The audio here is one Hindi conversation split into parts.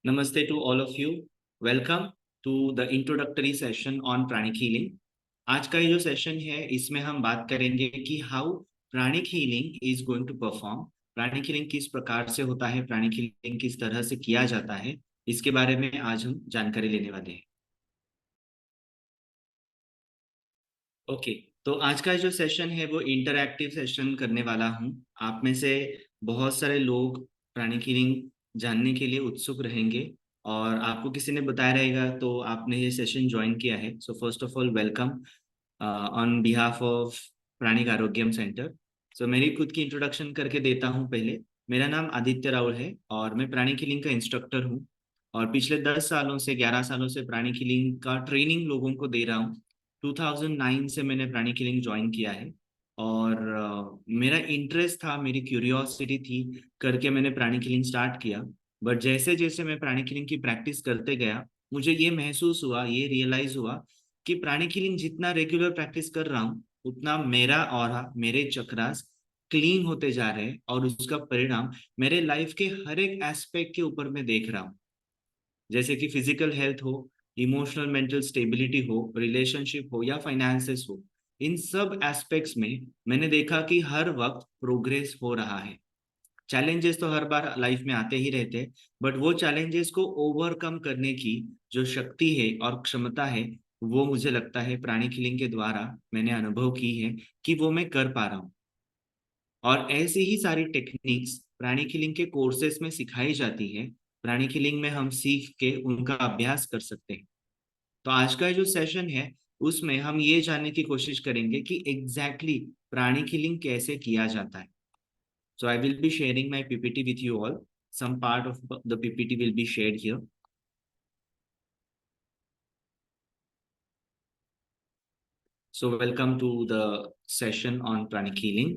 Namaste to all of you. Welcome to the introductory session on pranic healing. आज का ये जो सेशन है इसमें हम बात करेंगे कि how pranic healing is going to perform. Pranic healing किस प्रकार से होता है, प्राणिक हीलिंग किस तरह से किया जाता है, इसके बारे में आज हम जानकारी लेने वाले हैं। ओके, तो आज का जो सेशन है वो इंटरैक्टिव सेशन करने वाला हूँ। आप में से बहुत सारे लोग प्राणिक हीलिंग जानने के लिए उत्सुक रहेंगे और आपको किसी ने बताया रहेगा तो आपने ये सेशन ज्वाइन किया है। So first of all welcome on behalf of pranic Arogyam centre. So मेरी खुद की इंट्रोडक्शन करके देता हूँ पहले। मेरा नाम आदित्य राउल है और मैं प्राणिक हीलिंग का इंस्ट्रक्टर हूँ और पिछले 10 सालों से 11 सालों से प्राणिक हीलिंग का ट्रेनिंग लोगों को दे रहा हूँ। 2009 से मैंने प्राणिक हीलिंग ज्वाइन किया है और मेरा इंटरेस्ट था, मेरी क्यूरियोसिटी थी करके मैंने प्राणिक हीलिंग स्टार्ट किया। बट जैसे जैसे मैं प्राणिक हीलिंग की प्रैक्टिस करते गया, मुझे ये महसूस हुआ, ये रियलाइज हुआ कि प्राणिक हीलिंग जितना रेगुलर प्रैक्टिस कर रहा हूँ उतना मेरा ऑरा, मेरे चक्रास क्लीन होते जा रहे हैं और उसका परिणाम मेरे लाइफ के हर एक एस्पेक्ट के ऊपर मैं देख रहा हूँ। जैसे कि फिजिकल हेल्थ हो, इमोशनल मेंटल स्टेबिलिटी हो, रिलेशनशिप हो या फाइनेंसेस हो, इन सब एस्पेक्ट्स में मैंने देखा कि हर वक्त प्रोग्रेस हो रहा है। चैलेंजेस तो हर बार लाइफ में आते ही रहते हैं, बट वो चैलेंजेस को ओवरकम करने की जो शक्ति है और क्षमता है, वो मुझे लगता है प्राणिक हीलिंग के द्वारा मैंने अनुभव की है कि वो मैं कर पा रहा हूँ। और ऐसी ही सारी टेक्निक्स प्राणिक हीलिंग के कोर्सेस में सिखाई जाती है। प्राणिक हीलिंग में हम सीख के उनका अभ्यास कर सकते हैं। तो आज का जो सेशन है उसमें हम ये जानने की कोशिश करेंगे कि एग्जैक्टली प्राणिक हीलिंग कैसे किया जाता है। So I will be sharing my PPT with you all. Some part of the PPT will be shared here. So welcome to the session on pranic healing.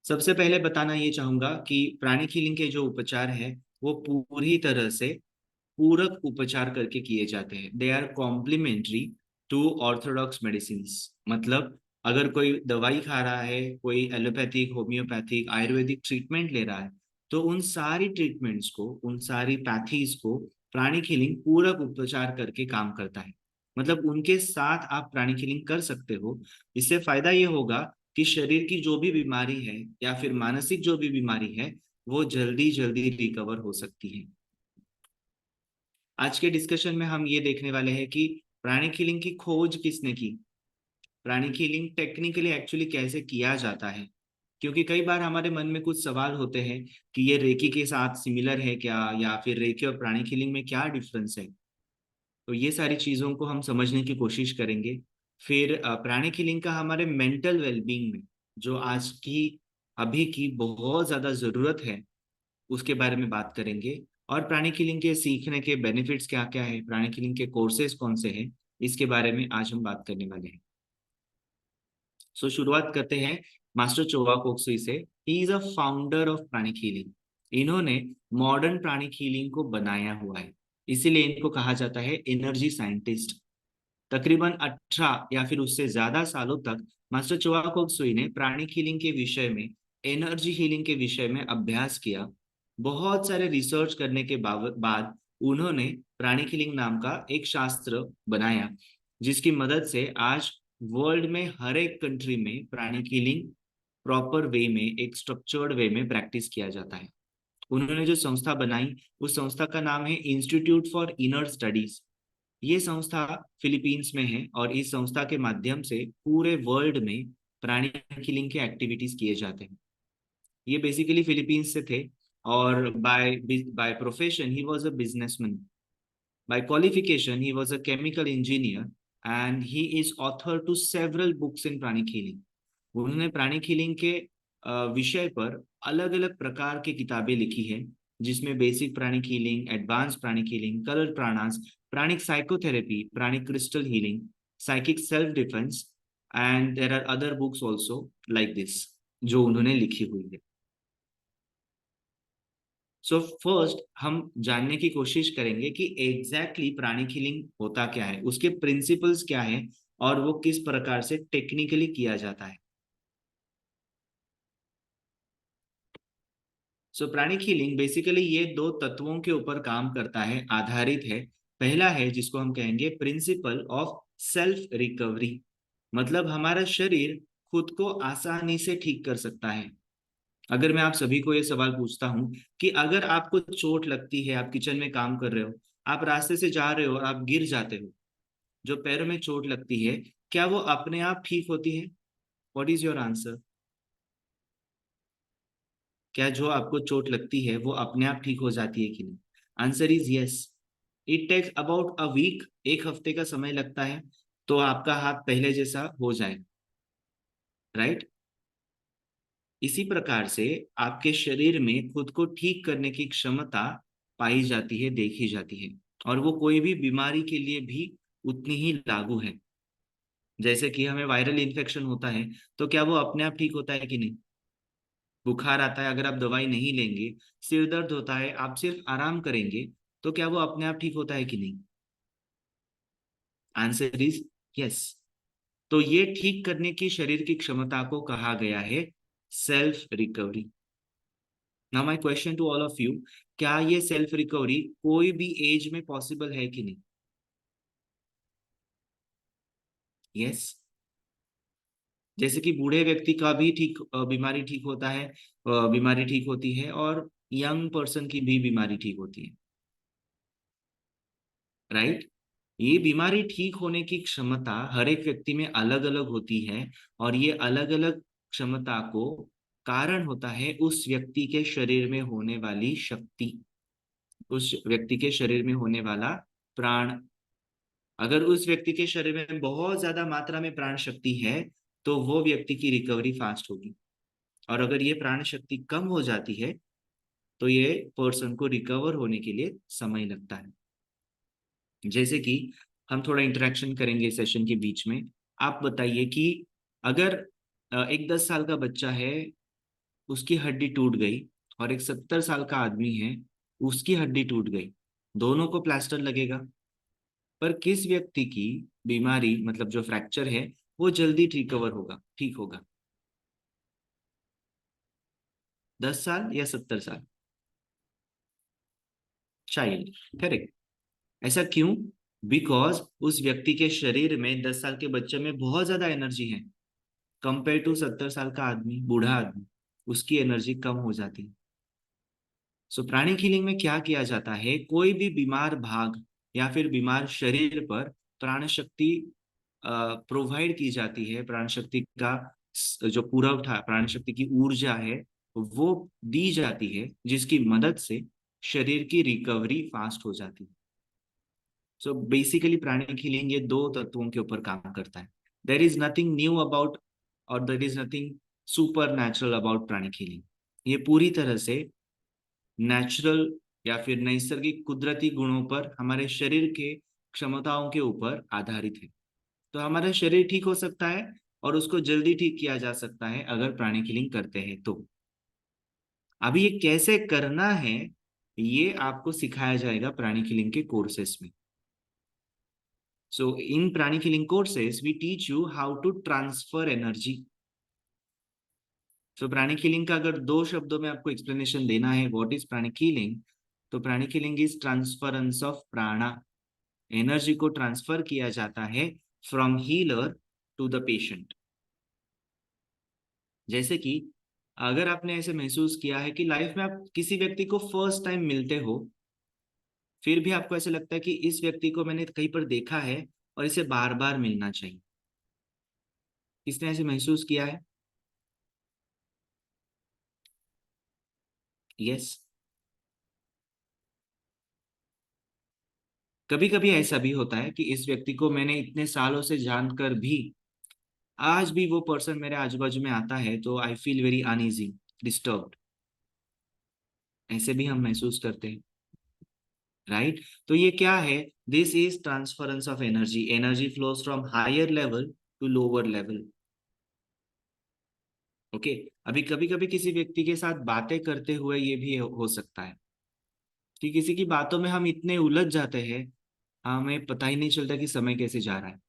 सबसे पहले बताना ये चाहूंगा कि प्राणिक हीलिंग के जो उपचार है वो पूरी तरह से पूरक उपचार करके किए जाते हैं। They are complementary to orthodox medicine. मतलब अगर कोई दवाई खा रहा है, कोई एलोपैथिक, होम्योपैथिक, आयुर्वेदिक ट्रीटमेंट ले रहा है, तो उन सारी ट्रीटमेंट्स को, उन सारी पैथीज को प्राणिक हीलिंग पूरक उपचार करके काम करता है। मतलब उनके साथ आप प्राणिक हीलिंग कर सकते हो। इससे फायदा ये होगा कि शरीर की जो भी बीमारी है या फिर मानसिक जो भी बीमारी है वो जल्दी जल्दी रिकवर हो सकती है। आज के डिस्कशन में हम ये देखने वाले हैं कि प्राणिक हीलिंग की खोज किसने की, प्राणिक हीलिंग टेक्निकली एक्चुअली कैसे किया जाता है। क्योंकि कई बार हमारे मन में कुछ सवाल होते हैं कि ये रेकी के साथ सिमिलर है क्या, या फिर रेकी और प्राणिक हीलिंग में क्या डिफरेंस है। तो ये सारी चीजों को हम समझने की कोशिश करेंगे। फिर प्राणिक हीलिंग का हमारे मेंटल वेलबींग में जो आज की, अभी की बहुत ज्यादा जरूरत है, उसके बारे में बात करेंगे। और प्राणिक हीलिंग के सीखने के बेनिफिट्स क्या क्या है, प्राणिक हीलिंग के कोर्सेज कौन से हैं, इसके बारे में आज हम बात करने वाले हैं। सो शुरुआत करते हैं मास्टर चोवा कोक्सुई से। He is a founder of pranic healing. इन्होंने मॉडर्न प्राणिक हीलिंग को बनाया हुआ है, इसीलिए इनको कहा जाता है एनर्जी साइंटिस्ट। तकरीबन 18 या फिर उससे ज्यादा सालों तक मास्टर चोवा कोक्सुई ने प्राणिक हीलिंग के विषय में, एनर्जी हीलिंग के विषय में अभ्यास किया। बहुत सारे रिसर्च करने के बाद उन्होंने प्राणिक हीलिंग नाम का एक शास्त्र बनाया, जिसकी मदद से आज वर्ल्ड में हर एक कंट्री में प्राणिक हीलिंग प्रॉपर वे में, एक स्ट्रक्चर्ड वे में प्रैक्टिस किया जाता है। उन्होंने जो संस्था बनाई, उस संस्था का नाम है इंस्टीट्यूट फॉर इनर स्टडीज। ये संस्था फिलीपींस में है और इस संस्था के माध्यम से पूरे वर्ल्ड में प्राणिक हीलिंग के एक्टिविटीज किए जाते हैं। ये बेसिकली फिलीपींस से थे और by by profession he was a businessman. By qualification he was a chemical engineer and he is author to several books in pranic healing. उन्होंने प्राणिक हीलिंग के विषय पर अलग अलग प्रकार की किताबें लिखी हैं, जिसमें basic pranic healing, advance pranic healing, colour pranas, pranic psychotherapy, pranic crystal healing, psychic self defence and there are other books also like this, जो उन्होंने लिखी हुई है। सो फर्स्ट हम जानने की कोशिश करेंगे कि एग्जैक्टली प्राणिक हीलिंग होता क्या है, उसके प्रिंसिपल्स क्या है और वो किस प्रकार से टेक्निकली किया जाता है। सो प्राणिक हीलिंग बेसिकली ये दो तत्वों के ऊपर काम करता है, आधारित है। पहला है जिसको हम कहेंगे प्रिंसिपल ऑफ सेल्फ रिकवरी, मतलब हमारा शरीर खुद को आसानी से ठीक कर सकता है। अगर मैं आप सभी को ये सवाल पूछता हूं कि अगर आपको चोट लगती है, आप किचन में काम कर रहे हो, आप रास्ते से जा रहे हो और आप गिर जाते हो, जो पैरों में चोट लगती है, क्या वो अपने आप ठीक होती है? What is your answer? क्या जो आपको चोट लगती है वो अपने आप ठीक हो जाती है कि नहीं? Answer is yes. It takes about a week, एक हफ्ते का समय लगता है, तो आपका हाथ पहले जैसा हो जाए, राइट? इसी प्रकार से आपके शरीर में खुद को ठीक करने की क्षमता पाई जाती है, देखी जाती है, और वो कोई भी बीमारी के लिए भी उतनी ही लागू है। जैसे कि हमें वायरल इन्फेक्शन होता है, तो क्या वो अपने आप ठीक होता है कि नहीं? बुखार आता है, अगर आप दवाई नहीं लेंगे, सिर दर्द होता है, आप सिर्फ आराम करेंगे, तो क्या वो अपने आप ठीक होता है कि नहीं? Answer is yes. तो ये ठीक करने की शरीर की क्षमता को कहा गया है self recovery. Now my question to all of you, क्या ये सेल्फ रिकवरी कोई भी एज में पॉसिबल है कि नहीं? यस। जैसे कि बूढ़े व्यक्ति का भी ठीक बीमारी ठीक होता है, बीमारी ठीक होती है, और यंग पर्सन की भी बीमारी ठीक होती है, राइट? ये बीमारी ठीक होने की क्षमता हर एक व्यक्ति में अलग अलग होती है, और ये अलग अलग क्षमता को कारण होता है उस व्यक्ति के शरीर में होने वाली शक्ति, उस व्यक्ति के शरीर में होने वाला प्राण। अगर उस व्यक्ति के शरीर में बहुत ज्यादा मात्रा में प्राण शक्ति है, तो वो व्यक्ति की रिकवरी फास्ट होगी। और अगर ये प्राण शक्ति कम हो जाती है, तो ये पर्सन को रिकवर होने के लिए समय लगता है। जैसे कि हम थोड़ा इंटरेक्शन करेंगे सेशन के बीच में। आप बताइए कि अगर एक 10 साल का बच्चा है, उसकी हड्डी टूट गई, और एक 70 साल का आदमी है, उसकी हड्डी टूट गई, दोनों को प्लास्टर लगेगा, पर किस व्यक्ति की बीमारी, मतलब जो फ्रैक्चर है, वो जल्दी रिकवर होगा, ठीक होगा? 10 साल या 70 साल? Child, correct. ऐसा क्यों? बिकॉज उस व्यक्ति के शरीर में 10 साल के बच्चे में बहुत ज्यादा एनर्जी है, कंपेयर टू 70 साल का आदमी, बूढ़ा आदमी, उसकी एनर्जी कम हो जाती है। सो प्राणिक हीलिंग में क्या किया जाता है, कोई भी बीमार भाग या फिर बीमार शरीर पर प्राण शक्ति प्रोवाइड की जाती है। प्राण शक्ति का जो पुरवठा, प्राण शक्ति की ऊर्जा है, वो दी जाती है, जिसकी मदद से शरीर की रिकवरी फास्ट हो जाती है। सो बेसिकली प्राणिक हीलिंग ये दो तत्वों के ऊपर काम करता है। There is nothing new about, और there is nothing supernatural about pranic healing. ये पूरी तरह से नेचुरल या फिर नैसर्गिक कुदरती गुणों पर, हमारे शरीर के क्षमताओं के ऊपर आधारित है। तो हमारा शरीर ठीक हो सकता है, और उसको जल्दी ठीक किया जा सकता है अगर प्राणिक हीलिंग करते हैं तो। अभी ये कैसे करना है, ये आपको सिखाया जाएगा प्राणिक हीलिंग के कोर्सेस में। So in pranic healing courses we teach you how to transfer energy. So pranic healing का अगर दो शब्दों में आपको एक्सप्लेनेशन देना है, व्हाट इज प्राणिक हीलिंग, तो pranic healing is transference of prana. Energy को ट्रांसफर किया जाता है from healer to the patient. जैसे कि अगर आपने ऐसे महसूस किया है कि लाइफ में आप किसी व्यक्ति को फर्स्ट टाइम मिलते हो, फिर भी आपको ऐसे लगता है कि इस व्यक्ति को मैंने कहीं पर देखा है और इसे बार बार मिलना चाहिए। किसने ऐसे महसूस किया है? यस। कभी कभी ऐसा भी होता है कि इस व्यक्ति को मैंने इतने सालों से जानकर भी आज भी वो पर्सन मेरे आजू बाजू में आता है तो I feel very uneasy, disturbed. ऐसे भी हम महसूस करते हैं, राइट? तो ये क्या है? This is transference of energy. Energy flows from higher level to lower level. Okay. अभी कभी कभी किसी व्यक्ति के साथ बातें करते हुए ये भी हो सकता है कि किसी की बातों में हम इतने उलझ जाते हैं, हमें पता ही नहीं चलता कि समय कैसे जा रहा है।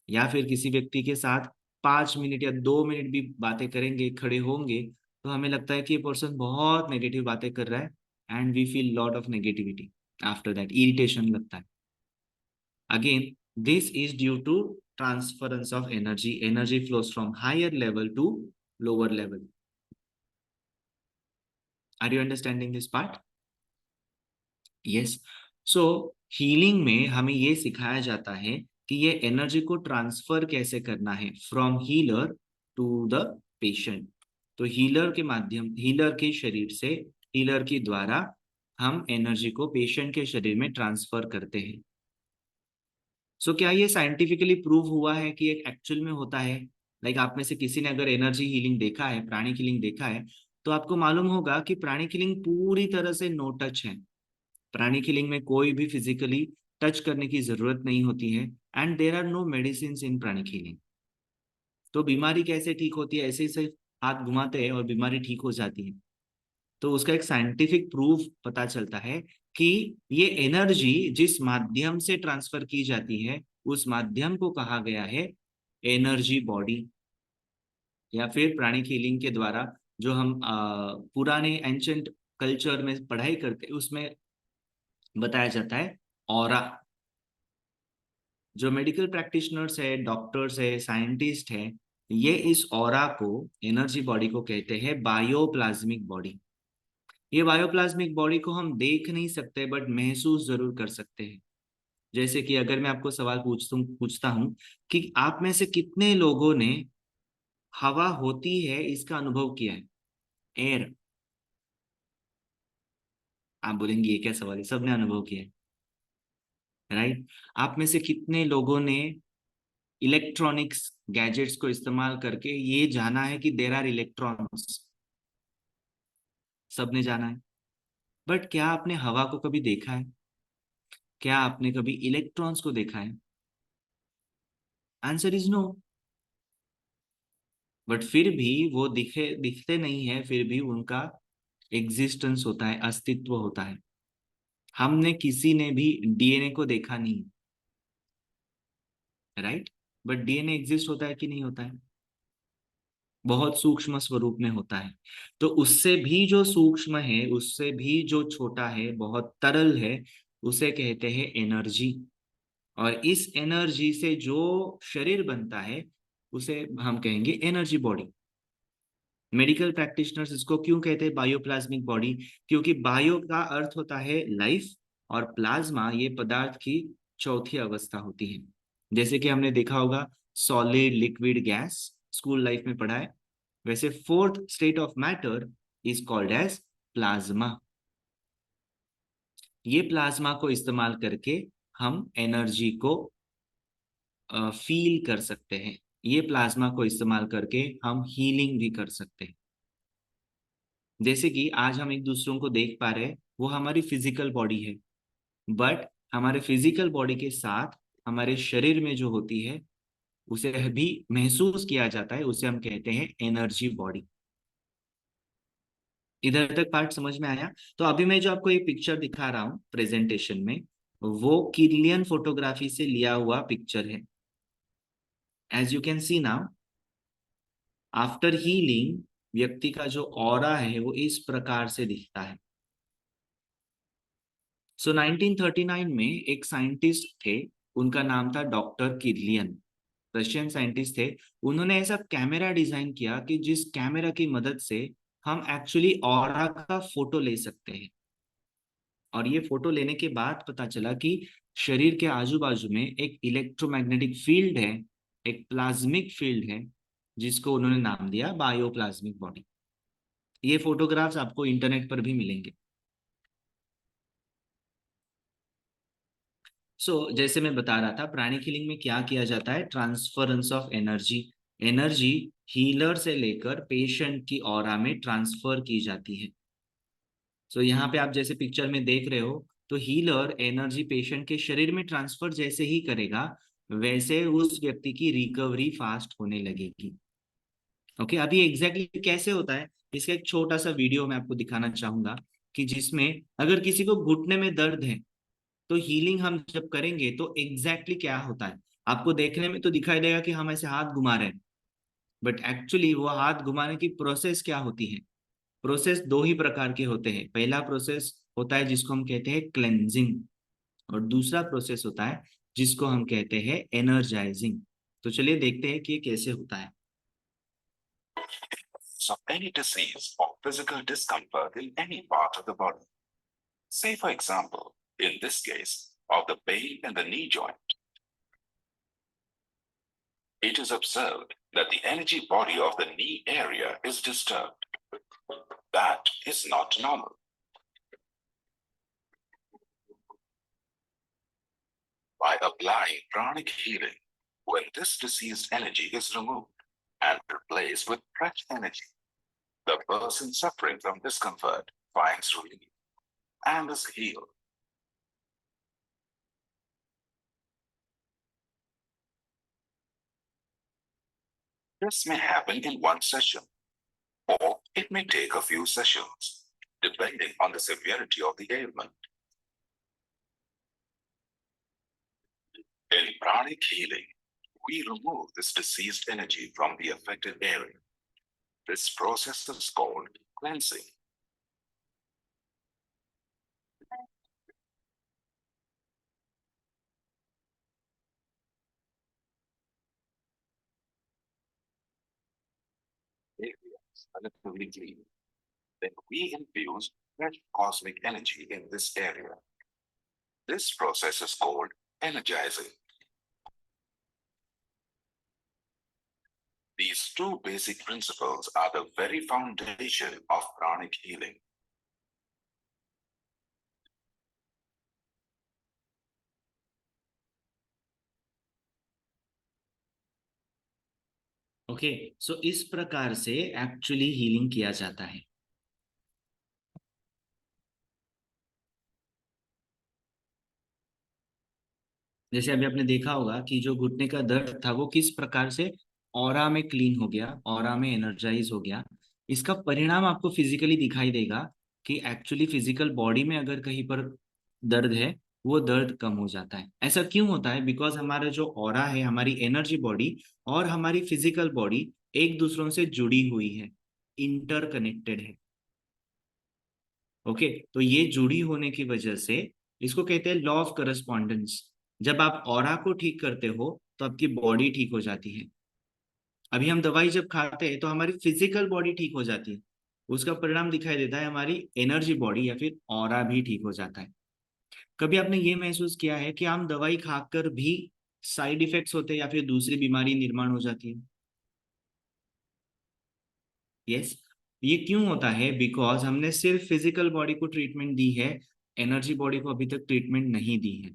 या फिर किसी व्यक्ति के साथ 5 मिनट या 2 मिनट भी बातें करेंगे, खड़े होंगे, तो हमें लगता है कि ये पर्सन बहुत नेगेटिव बातें कर रहा है, and we feel lot of negativity, after that irritation लगता है। Again, this is due to transference of energy. Energy flows from higher level to lower level. Are you understanding this part? Yes. So healing में हमें ये सिखाया जाता है कि ये एनर्जी को ट्रांसफर कैसे करना है from healer to the patient. तो हीलर के शरीर से, हीलर के द्वारा हम एनर्जी को पेशेंट के शरीर में ट्रांसफर करते हैं। सो क्या ये साइंटिफिकली प्रूव हुआ है कि एक एक्चुअल में होता है? लाइक आप में से किसी ने अगर एनर्जी हीलिंग देखा है, प्राणिक हीलिंग देखा है, तो आपको मालूम होगा कि प्राणिक हीलिंग पूरी तरह से नो टच है। प्राणिक हीलिंग में कोई भी फिजिकली टच करने की जरूरत नहीं होती है, and there are no medicine in pranic healing. तो बीमारी कैसे ठीक होती है? ऐसे ही सिर्फ हाथ घुमाते हैं और बीमारी ठीक हो जाती है। तो उसका एक साइंटिफिक प्रूफ पता चलता है कि ये एनर्जी जिस माध्यम से ट्रांसफर की जाती है, उस माध्यम को कहा गया है एनर्जी बॉडी। या फिर प्राणिक हीलिंग के द्वारा जो हम पुराने एंशंट कल्चर में पढ़ाई करते हैं, उसमें बताया जाता है ऑरा। जो मेडिकल प्रैक्टिशनर्स है, डॉक्टर्स है, साइंटिस्ट है, ये इस ऑरा को, एनर्जी बॉडी को कहते हैं बायोप्लाज्मिक बॉडी। ये बायोप्लाज्मिक बॉडी को हम देख नहीं सकते, बट महसूस जरूर कर सकते हैं। जैसे कि अगर मैं आपको सवाल पूछता हूँ कि आप में से कितने लोगों ने हवा होती है इसका अनुभव किया है? एयर। आप बोलेंगे ये क्या सवाल है, सबने अनुभव किया है, राइट? आप में से कितने लोगों ने इलेक्ट्रॉनिक्स गैजेट्स को इस्तेमाल करके ये जाना है कि देर आर इलेक्ट्रॉन्स? सबने जाना है। बट क्या आपने हवा को कभी देखा है? क्या आपने कभी इलेक्ट्रॉन्स को देखा है? Answer is no. बट फिर भी वो दिखते नहीं है, फिर भी उनका एग्जिस्टेंस होता है, अस्तित्व होता है। हमने किसी ने भी डीएनए को देखा नहीं, राइट? बट डीएनए एग्जिस्ट होता है कि नहीं होता है? बहुत सूक्ष्म स्वरूप में होता है। तो उससे भी जो सूक्ष्म है, उससे भी जो छोटा है, बहुत तरल है, उसे कहते हैं एनर्जी। और इस एनर्जी से जो शरीर बनता है, उसे हम कहेंगे एनर्जी बॉडी। मेडिकल प्रैक्टिशनर्स इसको क्यों कहते हैं बायोप्लाज्मिक बॉडी? क्योंकि बायो का अर्थ होता है लाइफ, और प्लाज्मा ये पदार्थ की चौथी अवस्था होती है। जैसे कि हमने देखा होगा solid, liquid, gas, school life में पढ़ा है। वैसे fourth state of matter is called as plasma. ये प्लाज्मा को इस्तेमाल करके हम एनर्जी को फील कर सकते हैं। ये प्लाज्मा को इस्तेमाल करके हम हीलिंग भी कर सकते हैं। जैसे कि आज हम एक दूसरों को देख पा रहे हैं, वो हमारी फिजिकल बॉडी है। बट हमारे फिजिकल बॉडी के साथ हमारे शरीर में जो होती है, उसे भी महसूस किया जाता है, उसे हम कहते हैं एनर्जी बॉडी। इधर तक पार्ट समझ में आया? तो अभी मैं जो आपको एक पिक्चर दिखा रहा हूँ प्रेजेंटेशन में, वो किर्लियन फोटोग्राफी से लिया हुआ पिक्चर है। As you can see now, after healing व्यक्ति का जो ऑरा है वो इस प्रकार से दिखता है। सो 1939 में एक साइंटिस्ट थे, उनका नाम था डॉक्टर किर्लियन। रशियन साइंटिस्ट थे। उन्होंने ऐसा कैमरा डिजाइन किया कि जिस कैमरा की मदद से हम एक्चुअली ऑरा का फोटो ले सकते हैं। और ये फोटो लेने के बाद पता चला कि शरीर के आजू बाजू में एक इलेक्ट्रोमैग्नेटिक फील्ड है, एक प्लाज्मिक फील्ड है, जिसको उन्होंने नाम दिया बायोप्लाज्मिक बॉडी। ये फोटोग्राफ्स आपको इंटरनेट पर भी मिलेंगे। जैसे मैं बता रहा था, प्राणिक हीलिंग में क्या किया जाता है? Transference of energy. Energy healer से लेकर पेशेंट की ऑरा में ट्रांसफर की जाती है। यहाँ पे आप जैसे पिक्चर में देख रहे हो, तो हीलर एनर्जी पेशेंट के शरीर में ट्रांसफर जैसे ही करेगा, वैसे उस व्यक्ति की रिकवरी फास्ट होने लगेगी। ओके, अभी एग्जैक्टली कैसे होता है, इसका एक छोटा सा वीडियो मैं आपको दिखाना चाहूंगा, कि जिसमें अगर किसी को घुटने में दर्द है, तो हीलिंग हम जब करेंगे तो एग्जैक्टली क्या होता है। आपको देखने में तो दिखाई देगा कि हम ऐसे हाथ घुमा रहे हैं, बट एक्चुअली वो हाथ घुमाने की प्रोसेस क्या होती है? प्रोसेस दो ही प्रकार के होते हैं। पहला प्रोसेस होता है जिसको हम कहते हैं क्लेंजिंग, और दूसरा प्रोसेस होता है जिसको हम कहते हैं एनर्जाइजिंग। तो चलिए देखते हैं कि ये कैसे होता है। Of any disease or physical discomfort in any part of the body. Say, for example, in this case, of the pain in the knee joint. It is observed that the energy body of the knee area is disturbed. That is not normal. By applying pranic healing, when this diseased energy is removed and replaced with fresh energy, the person suffering from discomfort finds relief and is healed. This may happen in one session, or it may take a few sessions, depending on the severity of the ailment. In pranic healing, we remove this diseased energy from the affected area. This process is called cleansing. Areas relatively clean. Then we infuse fresh cosmic energy in this area. This process is called energizing. These two basic principles are the very foundation of pranic healing. Okay, so इस प्रकार से एक्चुअली हीलिंग किया जाता है। जैसे अभी आपने देखा होगा कि जो घुटने का दर्द था वो किस प्रकार से ऑरा में क्लीन हो गया, ऑरा में एनर्जाइज हो गया। इसका परिणाम आपको फिजिकली दिखाई देगा कि एक्चुअली फिजिकल बॉडी में अगर कहीं पर दर्द है, वो दर्द कम हो जाता है। ऐसा क्यों होता है? बिकॉज हमारा जो ऑरा है, हमारी एनर्जी बॉडी और हमारी फिजिकल बॉडी एक दूसरों से जुड़ी हुई है, इंटरकनेक्टेड है। ओके, तो ये जुड़ी होने की वजह से इसको कहते हैं लॉ ऑफ करस्पॉन्डेंस। जब आप ऑरा को ठीक करते हो तो आपकी बॉडी ठीक हो जाती है। अभी हम दवाई जब खाते हैं तो हमारी फिजिकल बॉडी ठीक हो जाती है, उसका परिणाम दिखाई देता है हमारी एनर्जी बॉडी या फिर ऑरा भी ठीक हो जाता है। कभी आपने ये महसूस किया है कि हम दवाई खाकर भी साइड इफेक्ट्स होते हैं या फिर दूसरी बीमारी निर्माण हो जाती है? यस, ये क्यों होता है? बिकॉज हमने सिर्फ फिजिकल बॉडी को ट्रीटमेंट दी है, एनर्जी बॉडी को अभी तक ट्रीटमेंट नहीं दी है।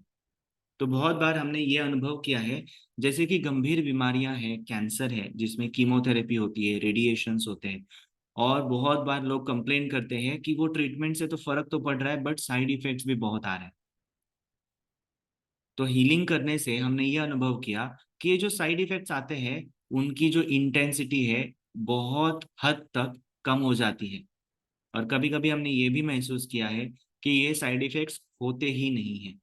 तो बहुत बार हमने ये अनुभव किया है, जैसे कि गंभीर बीमारियां हैं, कैंसर है जिसमें कीमोथेरेपी होती है, रेडिएशंस होते हैं, और बहुत बार लोग कंप्लेन करते हैं कि वो ट्रीटमेंट से तो फर्क तो पड़ रहा है बट साइड इफेक्ट्स भी बहुत आ रहे हैं। तो हीलिंग करने से हमने ये अनुभव किया कि ये जो साइड इफेक्ट्स आते हैं उनकी जो इंटेंसिटी है बहुत हद तक कम हो जाती है। और कभी कभी हमने ये भी महसूस किया है कि ये साइड इफेक्ट्स होते ही नहीं है,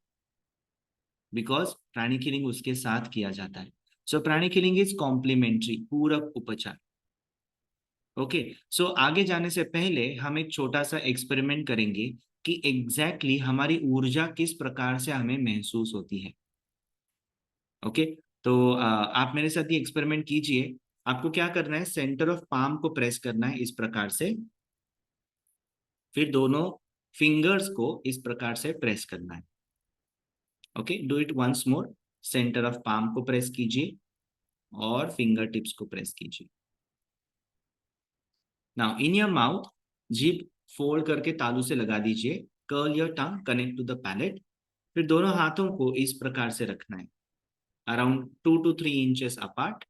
बिकॉज प्राणिक हीलिंग उसके साथ किया जाता है। सो प्राणिक हीलिंग इज कॉम्प्लीमेंट्री, पूरक उपचार। ओके, सो आगे जाने से पहले हम एक छोटा सा एक्सपेरिमेंट करेंगे कि एग्जैक्टली हमारी ऊर्जा किस प्रकार से हमें महसूस होती है। ओके, तो आप मेरे साथ ये एक्सपेरिमेंट कीजिए। आपको क्या करना है, सेंटर ऑफ पाम को प्रेस करना है इस प्रकार से, फिर दोनों फिंगर्स को इस प्रकार से प्रेस करना है। Okay, do it once more. Centre of palm को प्रेस कीजिए और फिंगर टिप्स को प्रेस कीजिए। नाउ इन योर माउथ, जीभ फोल्ड करके तालू से लगा दीजिए। Curl your tongue, connect to the palate. फिर दोनों हाथों को इस प्रकार से रखना है, अराउंड 2 to 3 इंचेस अपार्ट।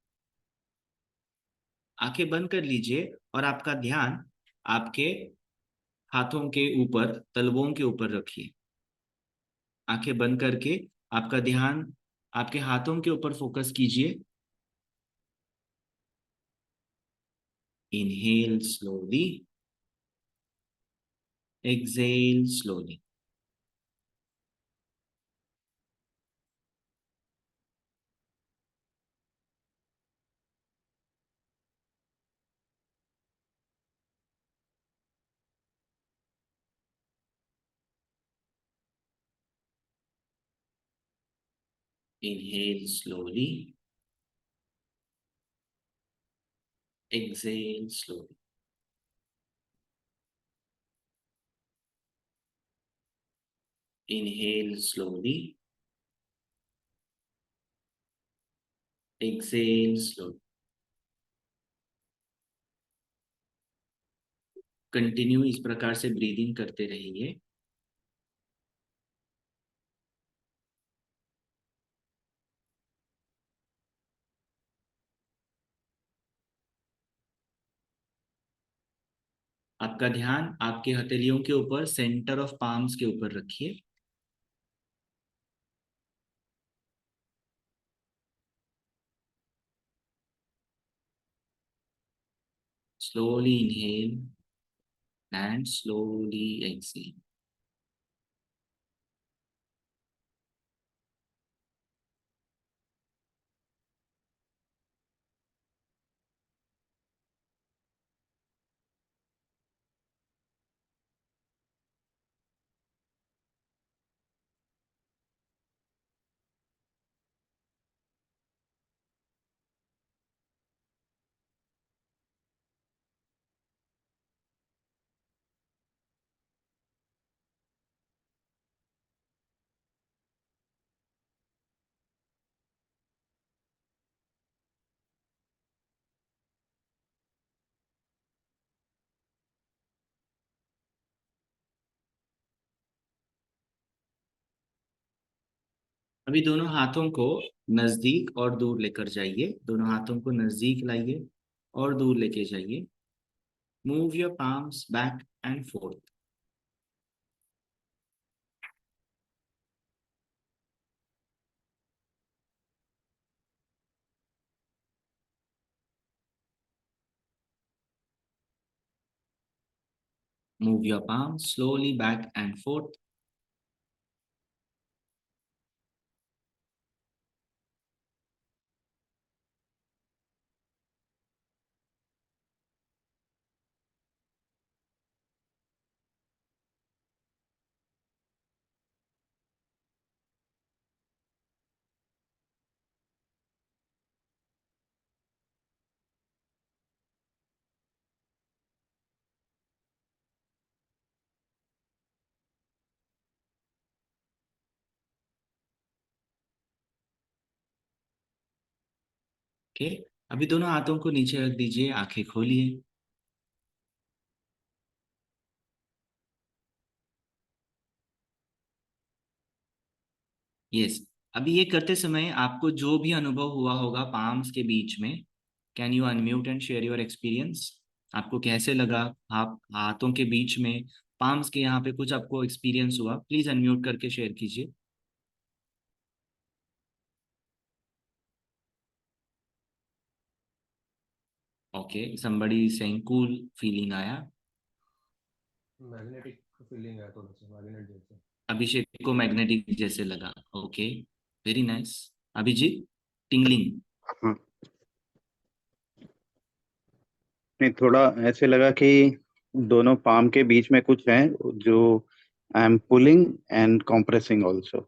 आंखें बंद कर लीजिए और आपका ध्यान आपके हाथों के ऊपर, तलवों के ऊपर रखिए। आंखें बंद करके आपका ध्यान आपके हाथों के ऊपर फोकस कीजिए। Inhale slowly, exhale slowly. Inhale slowly. Exhale slowly. Inhale slowly. Exhale slowly. Continue इस प्रकार से ब्रीदिंग करते रहिए। आपका ध्यान आपके हथेलियों के ऊपर, सेंटर ऑफ पाम्स के ऊपर रखिए। Slowly inhale and slowly exhale. अभी दोनों हाथों को नजदीक और दूर लेकर जाइए। दोनों हाथों को नजदीक लाइए और दूर लेके जाइए। Move your palms back and fourth. Move your palms slowly back and fourth. Okay, अभी दोनों हाथों को नीचे रख दीजिए, आंखें खोलिए। यस, अभी ये करते समय आपको जो भी अनुभव हुआ होगा पाम्स के बीच में, can you unmute and share your experience? आपको कैसे लगा? आप हाथों के बीच में पाम्स के यहाँ पे कुछ आपको एक्सपीरियंस हुआ? प्लीज अनम्यूट करके शेयर कीजिए। Okay, somebody saying cool feeling आया। मैग्नेटिक फीलिंग है, थोड़ा सा मैग्नेट जैसे। अभिषेक को मैग्नेटिक जैसे लगा। Okay, very nice. Abhijit, tingling. हाँ, नहीं थोड़ा ऐसे लगा कि दोनों पाम के बीच में कुछ है जो I am pulling and compressing also.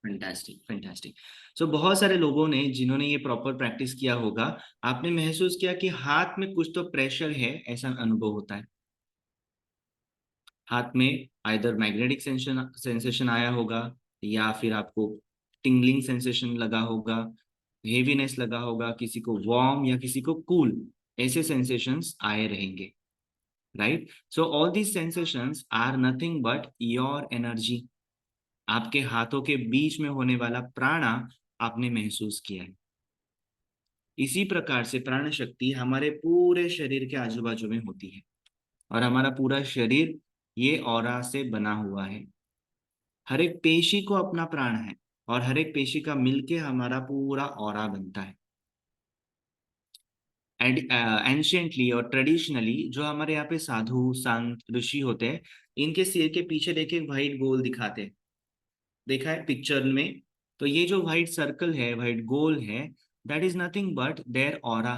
Fantastic, fantastic. So बहुत सारे लोगों ने, जिन्होंने ये प्रॉपर प्रैक्टिस किया होगा, आपने महसूस किया कि हाथ में कुछ तो प्रेशर है, ऐसा अनुभव होता है। हाथ में आइदर मैग्नेटिक सेंसेशन आया होगा, या फिर आपको टिंगलिंग सेंसेशन लगा होगा, हेवीनेस लगा होगा, किसी को वार्म या किसी को कूल, ऐसे सेंसेशंस आए रहेंगे। Right? So all these sensations are nothing but your energy. आपके हाथों के बीच में होने वाला प्राणा आपने महसूस किया है। इसी प्रकार से प्राण शक्ति हमारे पूरे शरीर के आजू बाजू में होती है, और हमारा पूरा शरीर ये ऑरा से बना हुआ है। हर एक पेशी को अपना प्राण है, और हर एक पेशी का मिलके हमारा पूरा ऑरा बनता है। एंड एंशियंटली और ट्रेडिशनली जो हमारे यहाँ पे साधु संत ऋषि होते हैं, इनके सिर के पीछे देखे व्हाइट गोल दिखाते हैं, देखा है पिक्चर में? तो ये जो व्हाइट सर्कल है, व्हाइट गोल है, that is nothing but their aura.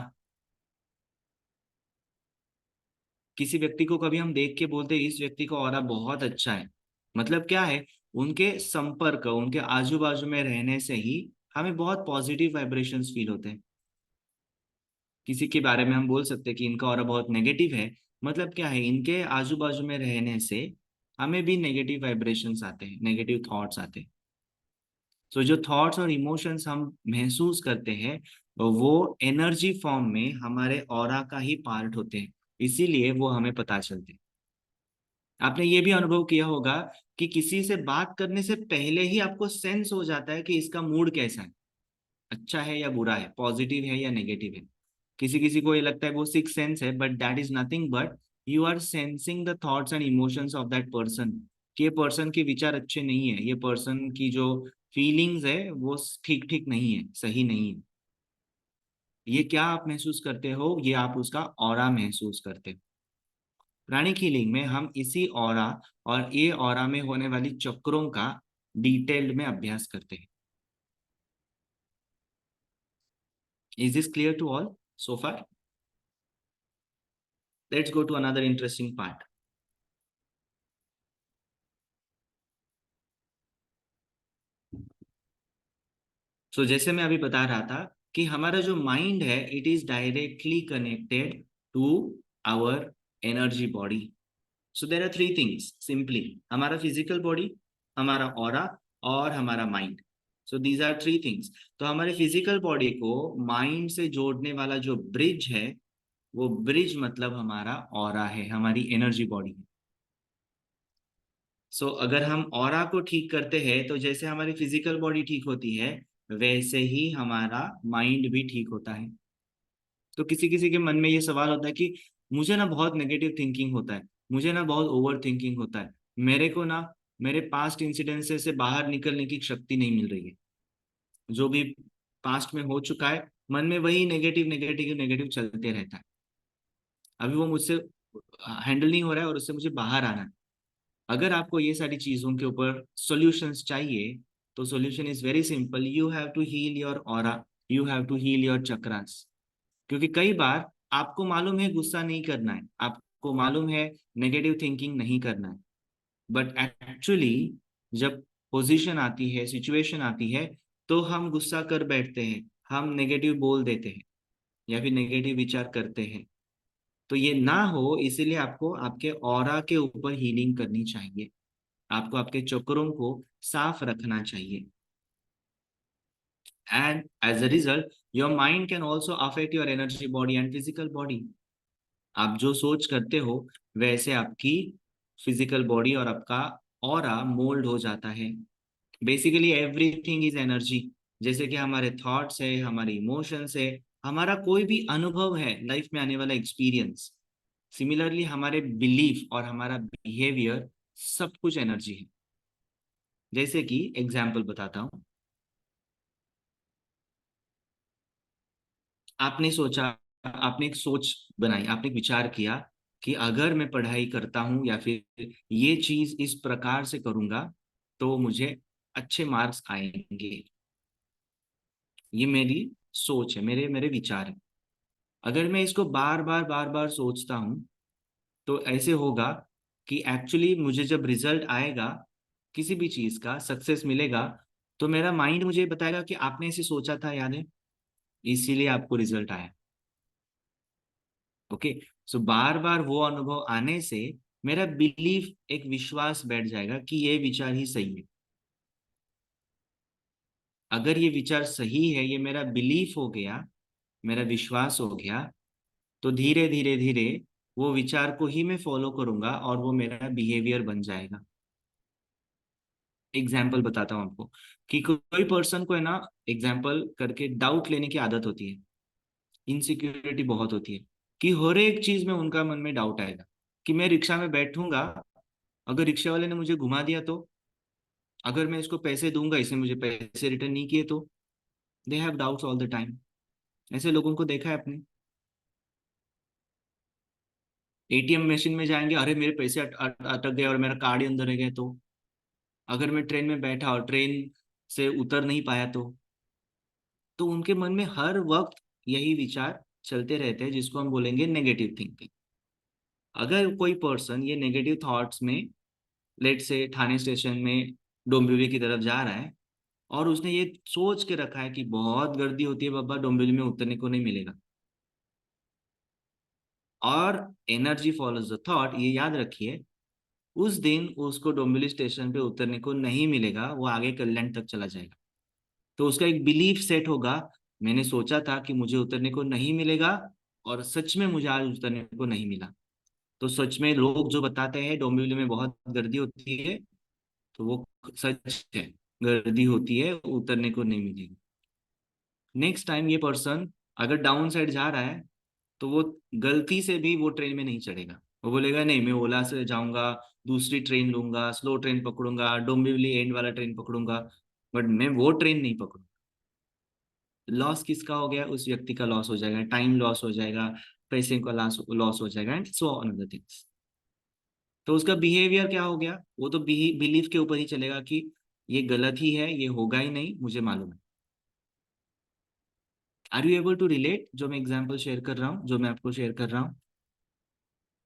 किसी व्यक्ति को कभी हम देख के बोलते हैं इस व्यक्ति का ऑरा बहुत अच्छा है, मतलब क्या है? उनके संपर्क, उनके आजू बाजू में रहने से ही हमें बहुत पॉजिटिव वाइब्रेशंस फील होते हैं। किसी के बारे में हम बोल सकते हैं कि इनका ऑरा बहुत नेगेटिव है, मतलब क्या है, इनके आजू बाजू में रहने से हमें भी नेगेटिव वाइब्रेशंस आते हैं, नेगेटिव थॉट्स आते हैं। सो जो थॉट्स और इमोशंस हम महसूस करते हैं वो एनर्जी फॉर्म में हमारे ऑरा का ही पार्ट होते हैं, इसीलिए वो हमें पता चलते हैं। आपने ये भी अनुभव किया होगा कि किसी से बात करने से पहले ही आपको सेंस हो जाता है कि इसका मूड कैसा है, अच्छा है या बुरा है, पॉजिटिव है या नेगेटिव है। किसी किसी को ये लगता है वो सिक्स सेंस है, but that is nothing but you are sensing the thoughts and emotions of that person, कि ये पर्सन के विचार अच्छे नहीं है, ये पर्सन की जो फीलिंग्स है वो ठीक ठीक नहीं है, सही नहीं है। ये क्या आप महसूस करते हो, ये आप उसका ऑरा महसूस करते हो। प्राणिक हीलिंग में हम इसी ऑरा और ये ऑरा में होने वाली चक्रों का डिटेल्ड में अभ्यास करते हैं। Is this clear to all so far? Let's go to another interesting part. So जैसे मैं अभी बता रहा था कि हमारा जो माइंड है it is directly connected to our energy body. So there are three things simply, हमारा फिजिकल बॉडी, हमारा ऑरा और हमारा mind. So these are three things. तो हमारे फिजिकल बॉडी को माइंड से जोड़ने वाला जो ब्रिज है, वो ब्रिज मतलब हमारा ऑरा है, हमारी एनर्जी बॉडी है। सो अगर हम ऑरा को ठीक करते हैं तो जैसे हमारी फिजिकल बॉडी ठीक होती है वैसे ही हमारा माइंड भी ठीक होता है। तो किसी किसी के मन में ये सवाल होता है कि मुझे ना बहुत नेगेटिव थिंकिंग होता है, मुझे ना बहुत ओवर थिंकिंग होता है, मेरे को ना मेरे पास्ट इंसिडेंसेस से बाहर निकलने की शक्ति नहीं मिल रही है, जो भी पास्ट में हो चुका है मन में वही नेगेटिव नेगेटिव नेगेटिव चलते रहता है, अभी वो मुझसे हैंडल नहीं हो रहा है और उससे मुझे बाहर आना है। अगर आपको ये सारी चीजों के ऊपर सॉल्यूशंस चाहिए तो solution is very simple, you have to heal your aura, you have to heal your chakras. क्योंकि कई बार आपको मालूम है गुस्सा नहीं करना है, आपको मालूम है नेगेटिव थिंकिंग नहीं करना है, बट एक्चुअली जब पोजीशन आती है, सिचुएशन आती है, तो हम गुस्सा कर बैठते हैं, हम नेगेटिव बोल देते हैं या फिर नेगेटिव विचार करते हैं। तो ये ना हो इसीलिए आपको आपके ऑरा के ऊपर हीलिंग करनी चाहिए, आपको आपके चक्रों को साफ रखना चाहिए। And as a result your mind can also affect your energy body and physical body. आप जो सोच करते हो वैसे आपकी फिजिकल बॉडी और आपका ऑरा मोल्ड हो जाता है। Basically everything is energy. जैसे कि हमारे थॉट्स है, हमारे इमोशंस है, हमारा कोई भी अनुभव है, लाइफ में आने वाला एक्सपीरियंस, सिमिलरली हमारे बिलीफ और हमारा बिहेवियर, सब कुछ एनर्जी है। जैसे कि एग्जाम्पल बताता हूँ, आपने सोचा, आपने एक सोच बनाई, आपने एक विचार किया कि अगर मैं पढ़ाई करता हूँ या फिर ये चीज इस प्रकार से करूंगा तो मुझे अच्छे मार्क्स आएंगे। ये मेरी सोच है, मेरे मेरे विचार है। अगर मैं इसको बार बार सोचता हूँ तो ऐसे होगा कि एक्चुअली मुझे जब रिजल्ट आएगा किसी भी चीज का, सक्सेस मिलेगा, तो मेरा माइंड मुझे बताएगा कि आपने ऐसे सोचा था, याद है, इसीलिए आपको रिजल्ट आया। ओके। सो बार बार वो अनुभव आने से मेरा बिलीफ, एक विश्वास बैठ जाएगा कि ये विचार ही सही है। अगर ये विचार सही है, ये मेरा बिलीफ हो गया, मेरा विश्वास हो गया, तो धीरे धीरे धीरे वो विचार को ही मैं फॉलो करूंगा और वो मेरा बिहेवियर बन जाएगा। एग्जाम्पल बताता हूँ आपको कि कोई पर्सन को है ना, एग्जाम्पल करके डाउट लेने की आदत होती है, इनसिक्योरिटी बहुत होती है, कि हर एक चीज में उनका मन में डाउट आएगा कि मैं रिक्शा में बैठूंगा, अगर रिक्शा वाले ने मुझे घुमा दिया तो, अगर मैं इसको पैसे दूंगा, इसने मुझे पैसे रिटर्न नहीं किए तो। They have doubts all the time. ऐसे लोगों को देखा है आपने। एटीएम मशीन में जाएंगे, अरे मेरे पैसे अटक गए और मेरा कार्ड ही अंदर रह गया तो, अगर मैं ट्रेन में बैठा और ट्रेन से उतर नहीं पाया तो उनके मन में हर वक्त यही विचार चलते रहते हैं, जिसको हम बोलेंगे नेगेटिव थिंकिंग। अगर कोई पर्सन ये नेगेटिव थॉट्स में, लेट से थाने स्टेशन में डोंबिवली की तरफ जा रहा है और उसने ये सोच के रखा है कि बहुत गर्दी होती है बाबा, डोंबिवली में उतरने को नहीं मिलेगा। और एनर्जी फॉलोज द थॉट, ये याद रखिए, उस दिन उसको डोंबिवली स्टेशन पे उतरने को नहीं मिलेगा, वो आगे कल्याण तक चला जाएगा। तो उसका एक बिलीफ सेट होगा, मैंने सोचा था कि मुझे उतरने को नहीं मिलेगा, और सच में मुझे आज उतरने को नहीं मिला। तो सच में लोग जो बताते हैं डोंबिवली में बहुत गर्दी होती है, तो वो सच है, गर्दी होती है, उतरने को नहीं मिलेगी। नेक्स्ट टाइम ये पर्सन अगर डाउन साइड जा रहा है, तो वो गलती से भी वो ट्रेन में नहीं चढ़ेगा। वो बोलेगा नहीं, मैं ओला से जाऊंगा, दूसरी ट्रेन लूंगा, स्लो ट्रेन पकड़ूंगा, डोंबिवली एंड वाला ट्रेन पकड़ूंगा, बट मैं वो ट्रेन नहीं पकड़ूंगा। लॉस किसका हो गया? उस व्यक्ति का लॉस हो जाएगा, टाइम लॉस हो जाएगा, पैसे का लॉस लॉस हो जाएगा, and so on other things. तो उसका बिहेवियर क्या हो गया? वो तो बिलीफ के ऊपर ही चलेगा कि ये गलत ही है, ये होगा ही नहीं, मुझे मालूम है। Are you able to relate? जो मैं एग्जाम्पल शेयर कर रहा हूँ, जो मैं आपको शेयर कर रहा हूँ,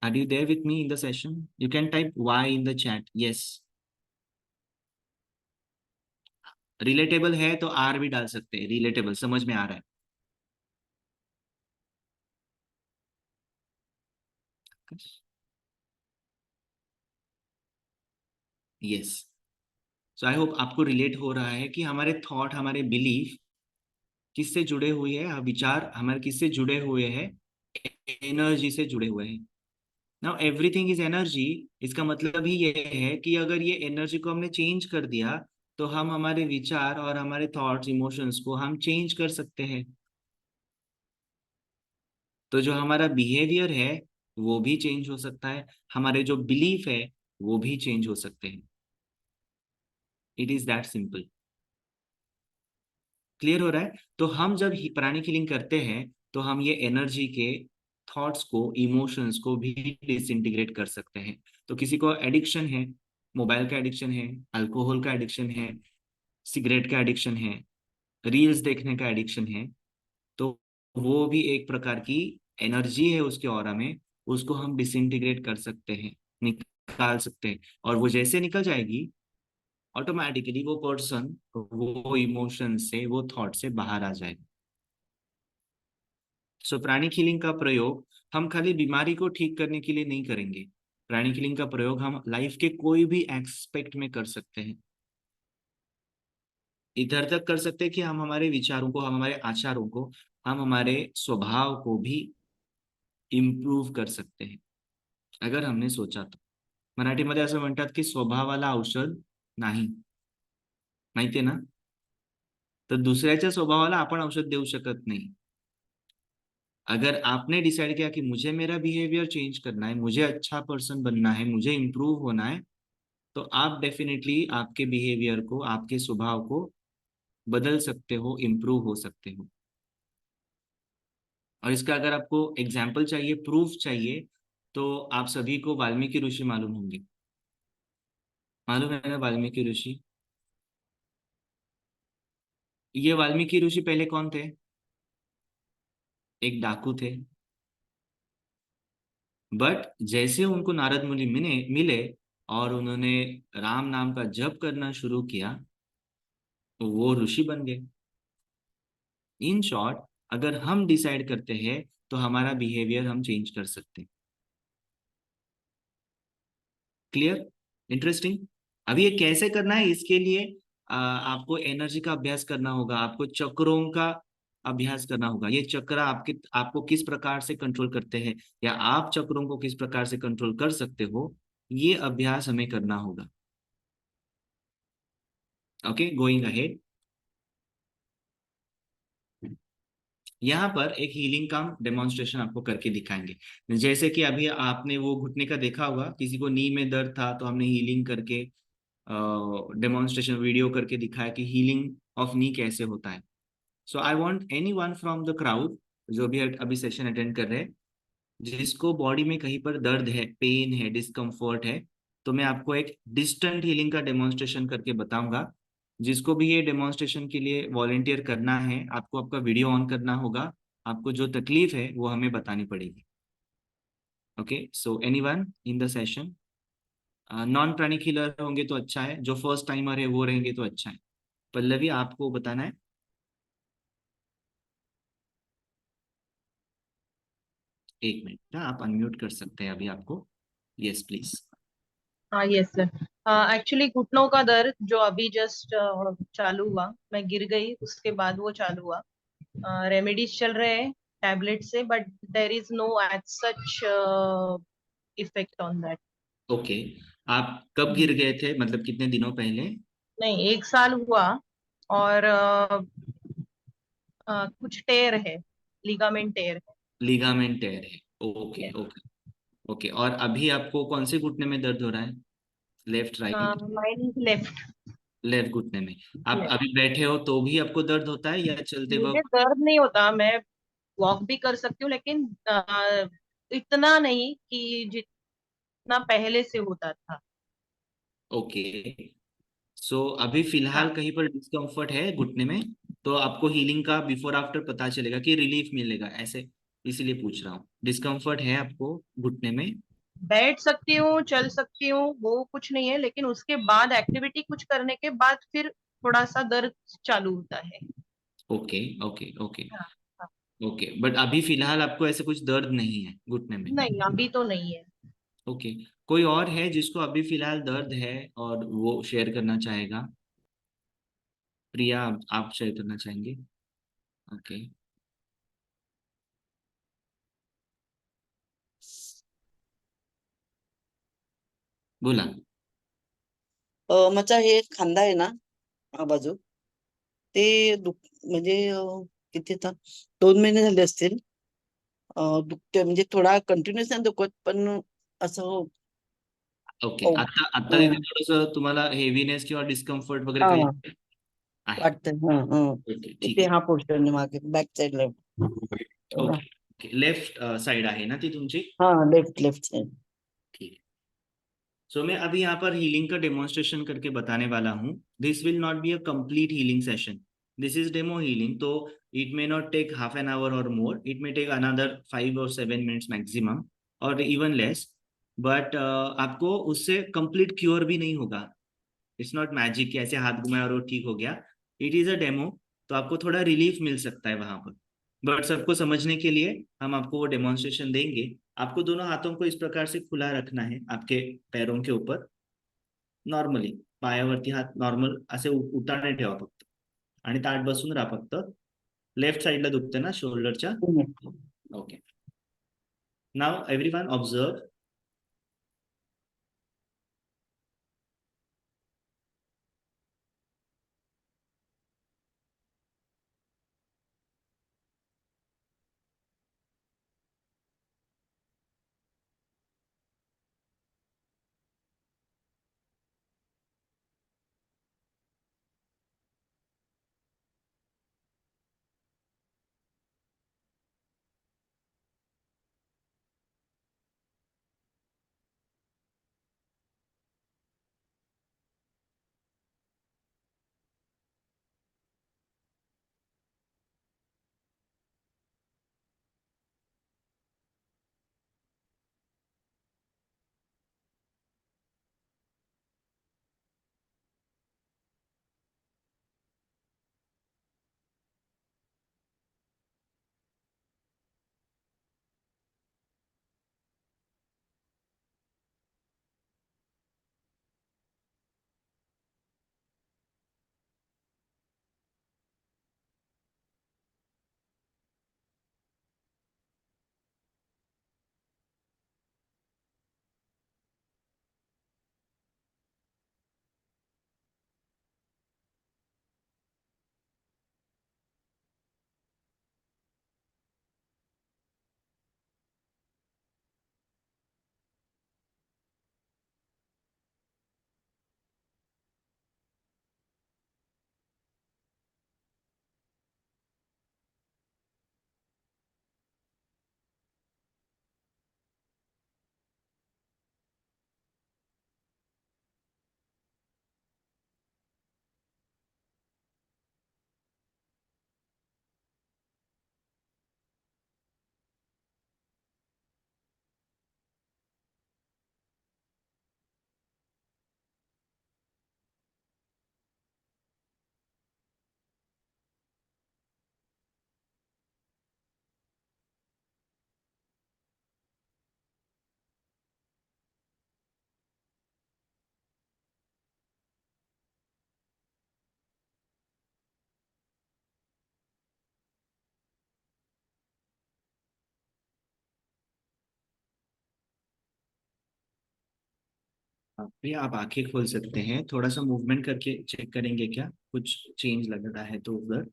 are you there with me in the session? You can type Y in the chat, yes. Relatable है तो आर भी डाल सकते हैं, रिलेटेबल समझ में आ रहा है। यस। सो आई होप आपको रिलेट हो रहा है कि हमारे थॉट, हमारे बिलीफ किससे जुड़े हुए हैं, विचार हमारे किससे जुड़े हुए हैं? एनर्जी से जुड़े हुए हैं। Now everything is energy. इसका मतलब ही ये है कि अगर ये एनर्जी को हमने चेंज कर दिया, तो हम हमारे विचार और हमारे थॉट्स, इमोशंस को हम चेंज कर सकते हैं। तो जो हमारा बिहेवियर है वो भी चेंज हो सकता है, हमारे जो बिलीफ है वो भी चेंज हो सकते हैं। It is that simple. Clear हो रहा है? तो हम जब प्राणिक हीलिंग करते हैं, तो हम ये एनर्जी के थॉट्स को, इमोशंस को भी डिसइंटीग्रेट कर सकते हैं। तो किसी को एडिक्शन है, मोबाइल का एडिक्शन है, अल्कोहल का एडिक्शन है, सिगरेट का एडिक्शन है, रील्स देखने का एडिक्शन है, तो वो भी एक प्रकार की एनर्जी है उसके ऑरा में, उसको हम डिसइंटीग्रेट कर सकते हैं, निकाल सकते हैं। और वो जैसे निकल जाएगी, ऑटोमेटिकली वो पर्सन वो इमोशन से, वो थॉट से बाहर आ जाएगा। सो प्राणिक हीलिंग का प्रयोग हम खाली बीमारी को ठीक करने के लिए नहीं करेंगे। प्राणिक हीलिंग का प्रयोग हम लाइफ के कोई भी एक्सपेक्ट में कर सकते हैं। इधर तक कर सकते हैं कि हम हमारे विचारों को, हम हमारे आचारों को, हम हमारे स्वभाव को भी इम्प्रूव कर सकते हैं, अगर हमने सोचा तो। मराठीमध्ये असं म्हणतात की स्वभावाला औषध नाही, माहितीये ना? तर दुसऱ्याच्या स्वभावाला आपण औषध देऊ शकत नाही। अगर आपने डिसाइड किया कि मुझे मेरा बिहेवियर चेंज करना है, मुझे अच्छा पर्सन बनना है, मुझे इम्प्रूव होना है, तो आप डेफिनेटली आपके बिहेवियर को, आपके स्वभाव को बदल सकते हो, इम्प्रूव हो सकते हो। और इसका अगर आपको एग्जाम्पल चाहिए, प्रूफ चाहिए, तो आप सभी को वाल्मीकि ऋषि मालूम होंगे। मालूम है ना वाल्मीकि ऋषि? ये वाल्मीकि ऋषि पहले कौन थे? एक डाकू थे। बट जैसे उनको नारद मुनि मिले और उन्होंने राम नाम का जप करना शुरू किया, तो वो ऋषि बन गए। इन शॉर्ट, अगर हम डिसाइड करते हैं, तो हमारा बिहेवियर हम चेंज कर सकते हैं। क्लियर? इंटरेस्टिंग। अभी ये कैसे करना है, इसके लिए आपको एनर्जी का अभ्यास करना होगा, आपको चक्रों का अभ्यास करना होगा। ये चक्र आपको किस प्रकार से कंट्रोल करते हैं, या आप चक्रों को किस प्रकार से कंट्रोल कर सकते हो, ये अभ्यास हमें करना होगा। Okay, going ahead. यहाँ पर एक हीलिंग का डेमोन्स्ट्रेशन आपको करके दिखाएंगे। जैसे कि अभी आपने वो घुटने का देखा होगा, किसी को नी में दर्द था, तो हमने हीलिंग करके डेमोन्स्ट्रेशन वीडियो करके दिखाया कि हीलिंग ऑफ नी कैसे होता है। So I want anyone from the crowd, जो भी अभी सेशन अटेंड कर रहे हैं, जिसको बॉडी में कहीं पर दर्द है, पेन है, डिस्कम्फर्ट है, तो मैं आपको एक डिस्टेंट हीलिंग का डेमोन्स्ट्रेशन करके बताऊंगा। जिसको भी ये डेमोन्स्ट्रेशन के लिए वॉलेंटियर करना है, आपको आपका वीडियो ऑन करना होगा, आपको जो तकलीफ है वो हमें बतानी पड़ेगी। Okay, so anyone in the session? Non pranic healer होंगे तो अच्छा है, जो फर्स्ट टाइमर है वो रहेंगे तो अच्छा है। पल्लवी आपको बताना है? एक मिनट, आप अनम्यूट कर सकते हैं अभी आपको। Yes please. हाँ, यस सर। एक्चुअली घुटनों का दर्द जो अभी जस्ट चालू हुआ, मैं गिर गई उसके बाद वो चालू हुआ। रेमेडीज चल रहे हैं टैबलेट से, but there is no as such effect on that. Okay, आप कब गिर गए थे, मतलब कितने दिनों पहले? नहीं, 1 साल हुआ। और कुछ टेयर है, लिगामेंट टेयर लिगामेंट टेयर है। ओके है। ओके। ओके, और अभी आपको कौन से घुटने में दर्द हो रहा है? Left, right? Mind left. Left घुटने में। आप अभी बैठे हो तो भी आपको दर्द होता है या चलते मुझे वक्त? दर्द नहीं होता, मैं वॉक भी कर सकती हूँ, लेकिन इतना नहीं कि जितना पहले से होता था। ओके, सो अभी फिलहाल हाँ। कहीं पर डिस्कम्फर्ट है घुटने में? तो आपको हीलिंग का बिफोर आफ्टर पता चलेगा कि रिलीफ मिलेगा ऐसे, इसीलिए पूछ रहा हूँ। डिस्कम्फर्ट है आपको घुटने में? बैठ सकती हूँ, चल सकती हूँ, वो कुछ नहीं है, लेकिन उसके बाद एक्टिविटी कुछ करने के बाद फिर थोड़ा सा दर्द चालू होता है। Okay okay okay. हाँ, हाँ। ओके, बट अभी फिलहाल आपको ऐसे कुछ दर्द नहीं है घुटने में? नहीं, अभी तो नहीं है। ओके, कोई और है जिसको अभी फिलहाल दर्द है और वो शेयर करना चाहेगा? प्रिया, आप शेयर करना चाहेंगे? ओके, बोला। माझा हे खांदा आहे ना, हा बाजू ते दुख म्हणजे किती आता 2 महिने झाले असतील. दुखते म्हणजे थोडा कंटिन्युअस नाही दुखत, पण असं ओके, अव- आता आता तिथे अं, थोडस तुम्हाला हेवीनेस किंवा डिस्कम्फर्ट वगैरे हा काही आहे? वाटतंय. हा हा ओके, ठीक इथे आहे. हा पोर्शन मागे बॅक साईडला एवढा. ओके ओके, लेफ्ट साइड आहे ना ती तुमची? हा लेफ्ट लेफ्ट साइड. ठीक है। सो मैं अभी यहाँ पर हीलिंग का डेमोन्स्ट्रेशन करके बताने वाला हूँ। This will not be a complete healing session, this is demo healing. तो it may not take half an hour और more, it may take another 5 or 7 minutes maximum, और इवन लेस। बट आपको उससे कंप्लीट क्योर भी नहीं होगा। इट्स नॉट मैजिक कि ऐसे हाथ घुमाया और वो ठीक हो गया। इट इज अ डेमो, तो आपको थोड़ा रिलीफ मिल सकता है वहां पर। बट सबको समझने के लिए हम आपको वो डेमोन्स्ट्रेशन देंगे। आपको दोनों हाथों को इस प्रकार से खुला रखना है आपके पैरों के ऊपर, नॉर्मली पायावरती हात नॉर्मल असे उताने ठेवा फक्त, आणि ताठ बसून राहा फक्त। लेफ्ट साइडला दुखते ना शोल्डरच्या? Okay, now everyone observe. अभी आप आंखें खोल सकते हैं, थोड़ा सा मूवमेंट करके चेक करेंगे क्या कुछ चेंज लग रहा है तो उधर।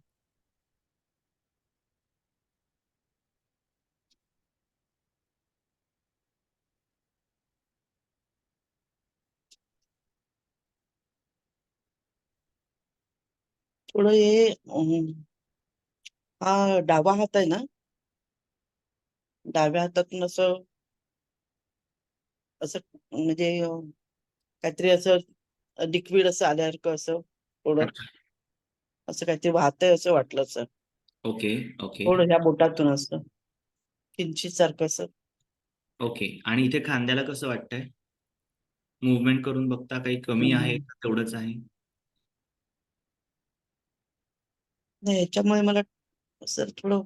थोडं हे हा डावा हात आहे ना, डाव्या हातातून असं असं म्हणजे काहीतरी असं लिक्विड असं आल्यासारखं असं थोडं अच्छा, असं काहीतरी वाहतंय असं वाटलं असं ओके ओके थोडं ह्या बोटातून असं किंचित सारखं असं. ओके. आणि इथे खांद्याला कसं वाटतंय? मूवमेंट करून बघता काही कमी आहे का तेवढंच आहे? नाही ह्याच्यामुळे मला असं थोडं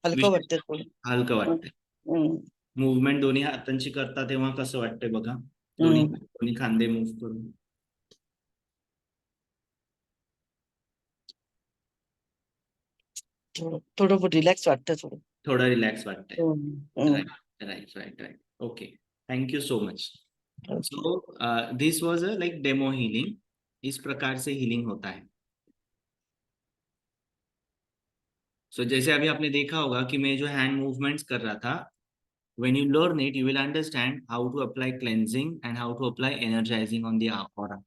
हलकं विशेष वाटतंय थोडं. हलकं हं, वाटतंय. हं, मूवमेंट दोन्ही हातांची करता तेव्हा कसं वाटतंय बघा, दोन्ही हं. दोन्ही खांदे मूव्ह करून. थोडं थोडं रिलॅक्स वाटतं थोडं. थोडं रिलॅक्स वाटतंय. हं, हं. Right. Okay, thank you so much. Okay. So this was a like demo healing. इस प्रकार से हीलिंग होता है. सो जैसे अभी आपने देखा होगा कि मैं जो हैंड मूवमेंट्स कर रहा था, when you learn it you will understand how to apply cleansing and how to apply energizing on the aura.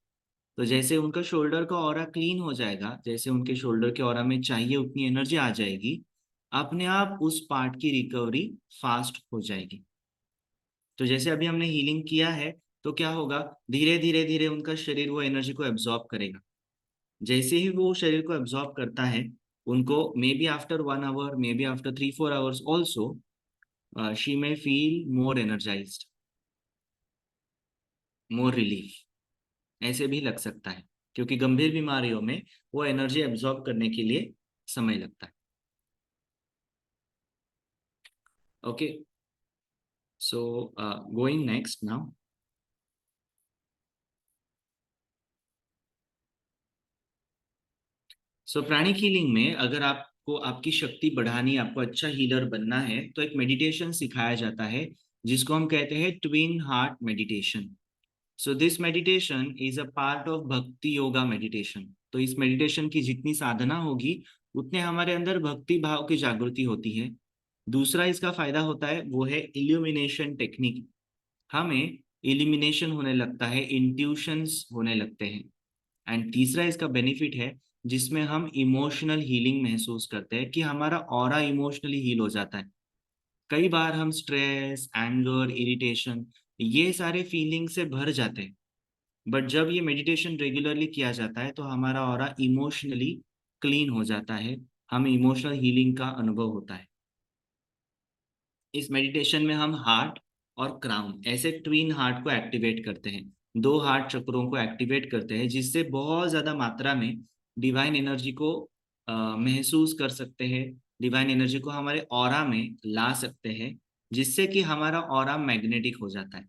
तो जैसे उनका शोल्डर का ऑरा क्लीन हो जाएगा, जैसे उनके शोल्डर के ऑरा में चाहिए उतनी एनर्जी आ जाएगी, अपने आप उस पार्ट की रिकवरी फास्ट हो जाएगी. तो जैसे अभी हमने हीलिंग किया है, तो क्या होगा, धीरे धीरे धीरे उनका शरीर वो एनर्जी को एब्जॉर्ब करेगा. जैसे ही वो शरीर को एब्जॉर्ब करता है, उनको maybe after 1 hour, maybe after 3-4 hours also she may feel more energised, more relief. ऐसे भी लग सकता है, क्योंकि गंभीर बीमारियों में वो एनर्जी एब्जॉर्ब करने के लिए समय लगता है. Okay, so going next now. So pranic healing में अगर आपको आपकी शक्ति बढ़ानी, आपको अच्छा हीलर बनना है, तो एक मेडिटेशन सिखाया जाता है जिसको हम कहते हैं twin heart meditation. So this meditation is a part of भक्ति योगा मेडिटेशन. तो इस मेडिटेशन की जितनी साधना होगी उतने हमारे अंदर भक्ति भाव की जागृति होती है. दूसरा इसका फायदा होता है वो है इल्यूमिनेशन टेक्निक. हमें इल्यूमिनेशन होने लगता है, इंट्यूशंस होने लगते हैं. एंड तीसरा इसका बेनिफिट है जिसमें हम इमोशनल हीलिंग महसूस करते हैं कि हमारा ऑरा इमोशनली हील हो जाता है. कई बार हम स्ट्रेस, एंगर, इरिटेशन ये सारे फीलिंग से भर जाते हैं, बट जब ये मेडिटेशन रेगुलरली किया जाता है तो हमारा ऑरा इमोशनली क्लीन हो जाता है, हमें इमोशनल हीलिंग का अनुभव होता है. इस मेडिटेशन में हम हार्ट और क्राउन ऐसे ट्विन हार्ट को एक्टिवेट करते हैं, 2 हार्ट चक्रों को एक्टिवेट करते हैं, जिससे बहुत ज्यादा मात्रा में डिवाइन एनर्जी को महसूस कर सकते हैं, डिवाइन एनर्जी को हमारे ऑरा में ला सकते हैं, जिससे कि हमारा ऑरा मैग्नेटिक हो जाता है.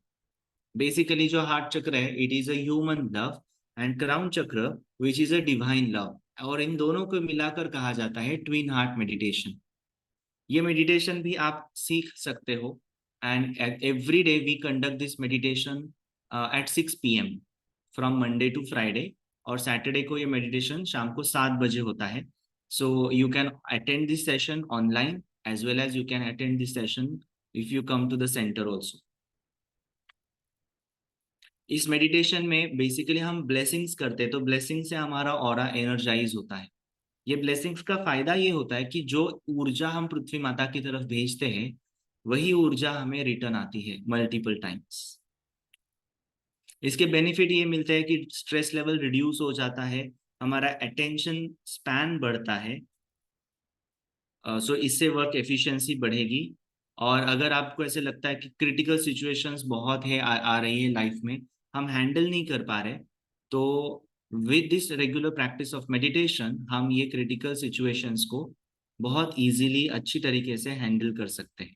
बेसिकली जो हार्ट चक्र है it is a human love, and crown chakra which is a divine love, और इन दोनों को मिलाकर कहा जाता है ट्विन हार्ट मेडिटेशन. ये मेडिटेशन भी आप सीख सकते हो, and every day we conduct this meditation at 6 PM from Monday to Friday, और सैटरडे को ये मेडिटेशन शाम को 7 बजे होता है. So you can attend this session online as well as you can attend this session if you come to the centre also. इस मेडिटेशन में बेसिकली हम ब्लेसिंग्स करते हैं, तो ब्लेसिंग से हमारा ऑरा एनर्जाइज होता है. ये ब्लेसिंग्स का फायदा ये होता है कि जो ऊर्जा हम पृथ्वी माता की तरफ भेजते हैं वही ऊर्जा हमें रिटर्न आती है मल्टीपल टाइम्स. इसके बेनिफिट ये मिलते हैं कि स्ट्रेस लेवल रिड्यूस हो जाता है, हमारा अटेंशन स्पैन बढ़ता है, सो इससे वर्क एफिशिएंसी बढ़ेगी. और अगर आपको ऐसे लगता है कि क्रिटिकल सिचुएशंस बहुत है आ रही है लाइफ में, हम हैंडल नहीं कर पा रहे, तो with this regular practice of meditation हम ये क्रिटिकल सिचुएशंस को बहुत इजीली अच्छी तरीके से हैंडल कर सकते हैं.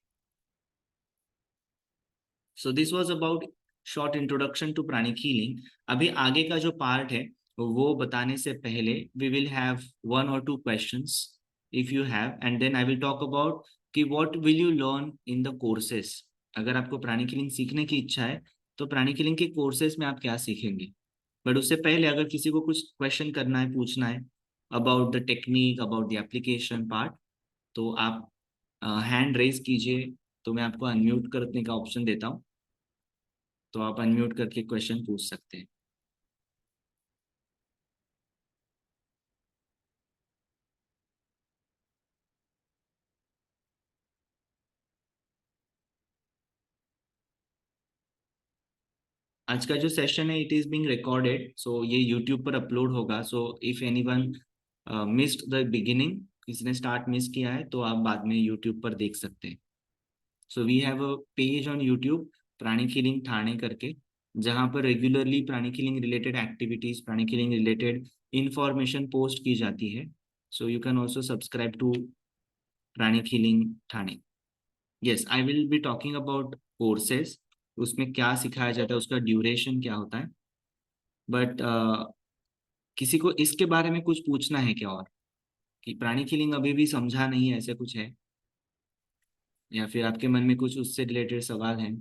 So this was about short introduction to pranic healing. अभी आगे का जो पार्ट है वो बताने से पहले we will have 1 or 2 questions if you have, and then I will talk about कि what will you learn in the courses. अगर आपको प्राणिक हीलिंग सीखने की इच्छा है तो प्राणिक हीलिंग के कोर्सेज में आप क्या सीखेंगे, बट उससे पहले अगर किसी को कुछ क्वेश्चन करना है, पूछना है about the technique, about the application part, तो आप हैंड रेज कीजिए, तो मैं आपको अनम्यूट करने का ऑप्शन देता हूँ, तो आप अनम्यूट करके क्वेश्चन पूछ सकते हैं। आज का जो सेशन है इट इज बीइंग रिकॉर्डेड, सो ये यूट्यूब पर अपलोड होगा। So if anyone missed the beginning, किसी ने स्टार्ट मिस किया है, तो आप बाद में यूट्यूब पर देख सकते हैं। So we have a page on YouTube, pranic healing Thane करके, जहाँ पर regularly pranic healing related activities, pranic healing related information post की जाती है। So you can also subscribe to pranic healing Thane. Yes, I will be talking about courses, उसमें क्या सिखाया जाता है, उसका ड्यूरेशन क्या होता है। बट किसी को इसके बारे में कुछ पूछना है क्या, और कि प्राणिक हीलिंग अभी भी समझा नहीं है, ऐसे कुछ है, या फिर आपके मन में कुछ उससे रिलेटेड सवाल है?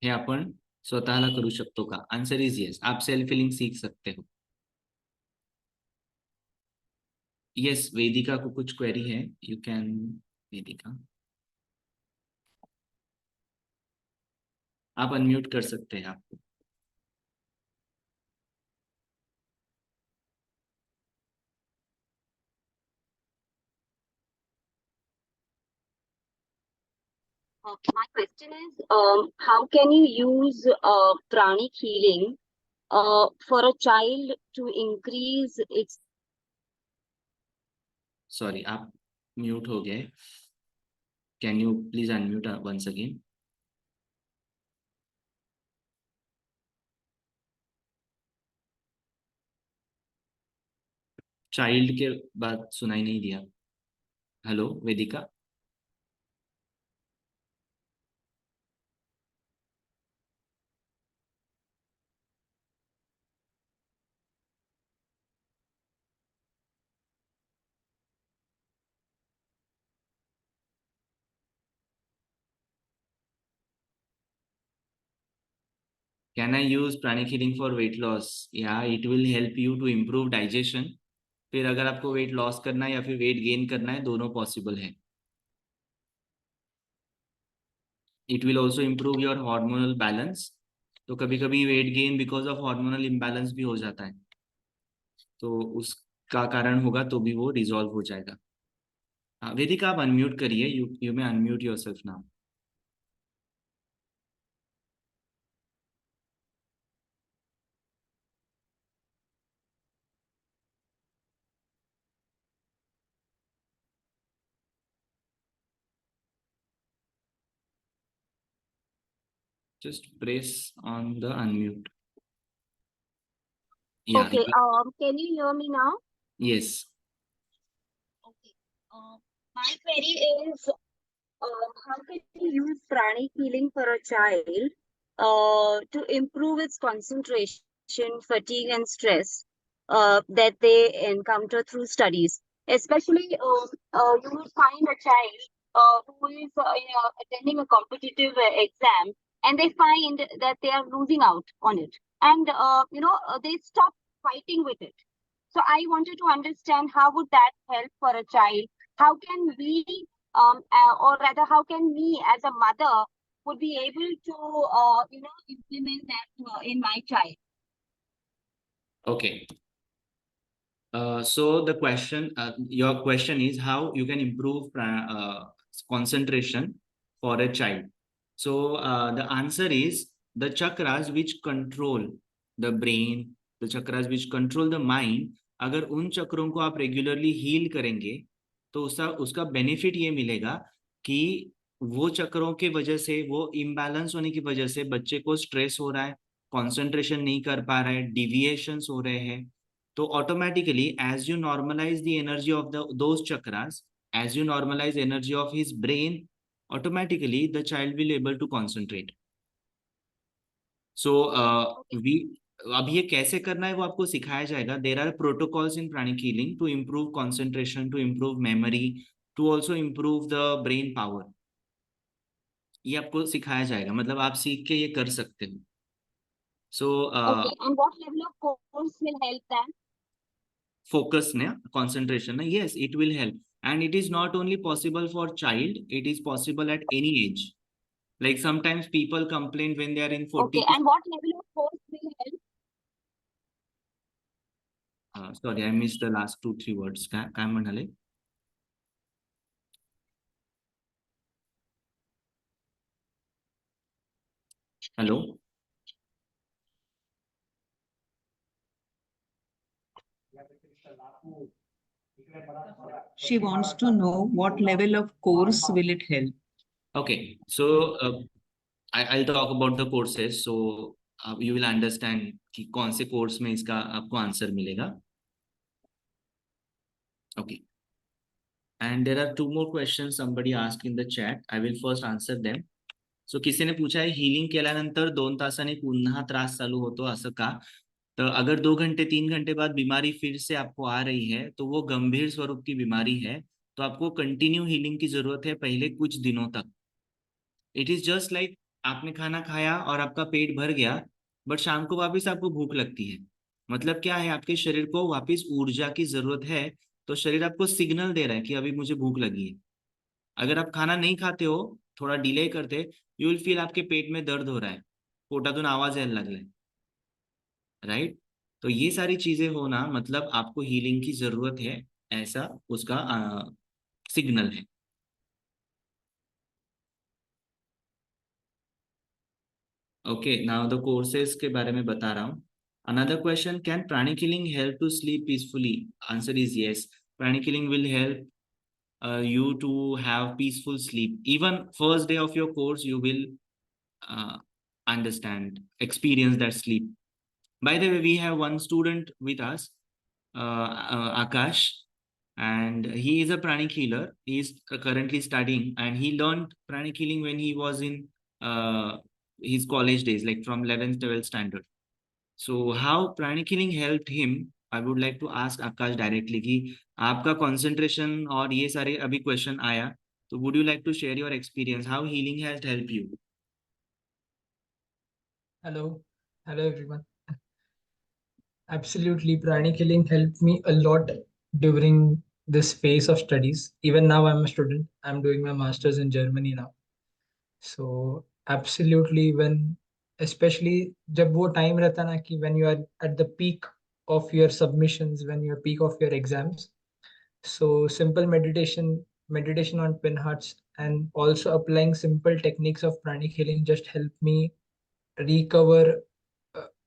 हे आपण स्वतःला करू शकतो का? आंसर इज येस, आप सेल्फ हीलिंग सीख सकते हो। यस, वेदिका को कुछ क्वेरी है, यू कैन, वेदिका आप अनम्यूट कर सकते हैं आपको। My question is, how can you use pranic healing for a child to increase its? Sorry, आप म्यूट हो गए, can you please unmute once again? Child के बाद सुनाई नहीं दिया। Hello Vedika. Can I use pranic healing for weight loss? Yeah, it will help you to improve digestion. फिर अगर आपको वेट लॉस करना है या फिर वेट गेन करना है, दोनों पॉसिबल है। It will also improve your hormonal balance. तो कभी कभी weight gain because of hormonal imbalance भी हो जाता है, तो उसका कारण होगा तो भी वो रिजॉल्व हो जाएगा। हाँ वेदिका, आप अनम्यूट करिए, you may unmute yourself now. Just press on the unmute. Yeah. Okay, can you hear me now? Yes. Okay. My query is, how can you use pranic healing for a child to improve its concentration, fatigue, and stress that they encounter through studies? Especially, you will find a child who is attending a competitive exam, and they find that they are losing out on it, and they stop fighting with it. So I wanted to understand, how would that help for a child? How can we, or rather, how can me as a mother would be able to, implement that in my child? Okay. So the question, your question is how you can improve concentration for a child. So the answer is the chakras which control the brain, the chakras which control the mind, अगर उन चक्रों को आप रेगुलरली हील करेंगे तो उसका बेनिफिट ये मिलेगा कि वो चक्रों के वजह से, वो इम्बैलेंस होने की वजह से बच्चे को स्ट्रेस हो रहा है, कंसंट्रेशन नहीं कर पा रहा है, डिविएशंस हो रहे हैं, तो automatically as you normalize the energy of those chakras, as you normalize energy of his brain, automatically the child will able to concentrate. So we अब ये कैसे करना है वो आपको सिखाया जाएगा. There are protocols in pranic healing to improve concentration, to improve memory, to also improve the brain power. ये आपको सिखाया जाएगा, मतलब आप सीख के ये कर सकते हो. So Okay, and what level of course will help them? focus ne, concentration ne, yes, it will help. And it is not only possible for child, it is possible at any age. Like sometimes people complain when they are in 40. Okay, and what level of course will help? Sorry, I missed the last 2-3 words. काय म्हणाले? Hello? She wants to know what level of course will it help? Okay, so I'll talk about the courses. So you will understand कि कौन से कोर्स में इसका आपको आंसर मिलेगा. Okay. And there are 2 more questions somebody asked in the chat. I will first answer them. So किसी ने पूछा है हीलिंग केल्यानंतर 2 तासाने पुन्हा त्रास चालू होतो असं का? तर अगर 2 घंटे 3 घंटे बाद बीमारी फिर से आपको आ रही है तो वो गंभीर स्वरूप की बीमारी है, तो आपको कंटिन्यू हीलिंग की जरूरत है पहले कुछ दिनों तक. इट इज जस्ट लाइक आपने खाना खाया और आपका पेट भर गया, बट शाम को वापस आपको भूख लगती है. मतलब क्या है, आपके शरीर को वापस ऊर्जा की जरूरत है, तो शरीर आपको सिग्नल दे रहा है कि अभी मुझे भूख लगी है. अगर आप खाना नहीं खाते हो, थोड़ा डिले करते, यू विल फील आपके पेट में दर्द हो रहा है, पोटातून आवाज यायला लागलाय, राइट. तो ये सारी चीजें होना मतलब आपको हीलिंग की जरूरत है, ऐसा उसका सिग्नल है. ओके, नाउ द कोर्सेज के बारे में बता रहा हूँ. Another question, can pranic healing help to sleep peacefully? Answer is yes. Pranic healing will help you to have peaceful sleep. Even first day of your course, you will understand, experience that sleep. By the way, we have one student with us, Akash, and he is a pranic healer. He is currently studying, and he learned pranic healing when he was in his college days, like from 11th 12th standard. So how pranic healing helped him, I would like to ask Akash directly कि आपका concentration और ये सारे अभी question आया, तो would you like to share your experience, how healing has helped you? Hello everyone. Absolutely, pranic healing helped me a lot during this phase of studies. Even now I'm a student. I'm doing my master's in Germany now. So absolutely, when especially जब वो time रहता ना कि when you are at the peak of your submissions, when you are peak of your exams, so simple meditation on twin hearts and also applying simple techniques of pranic healing just helped me recover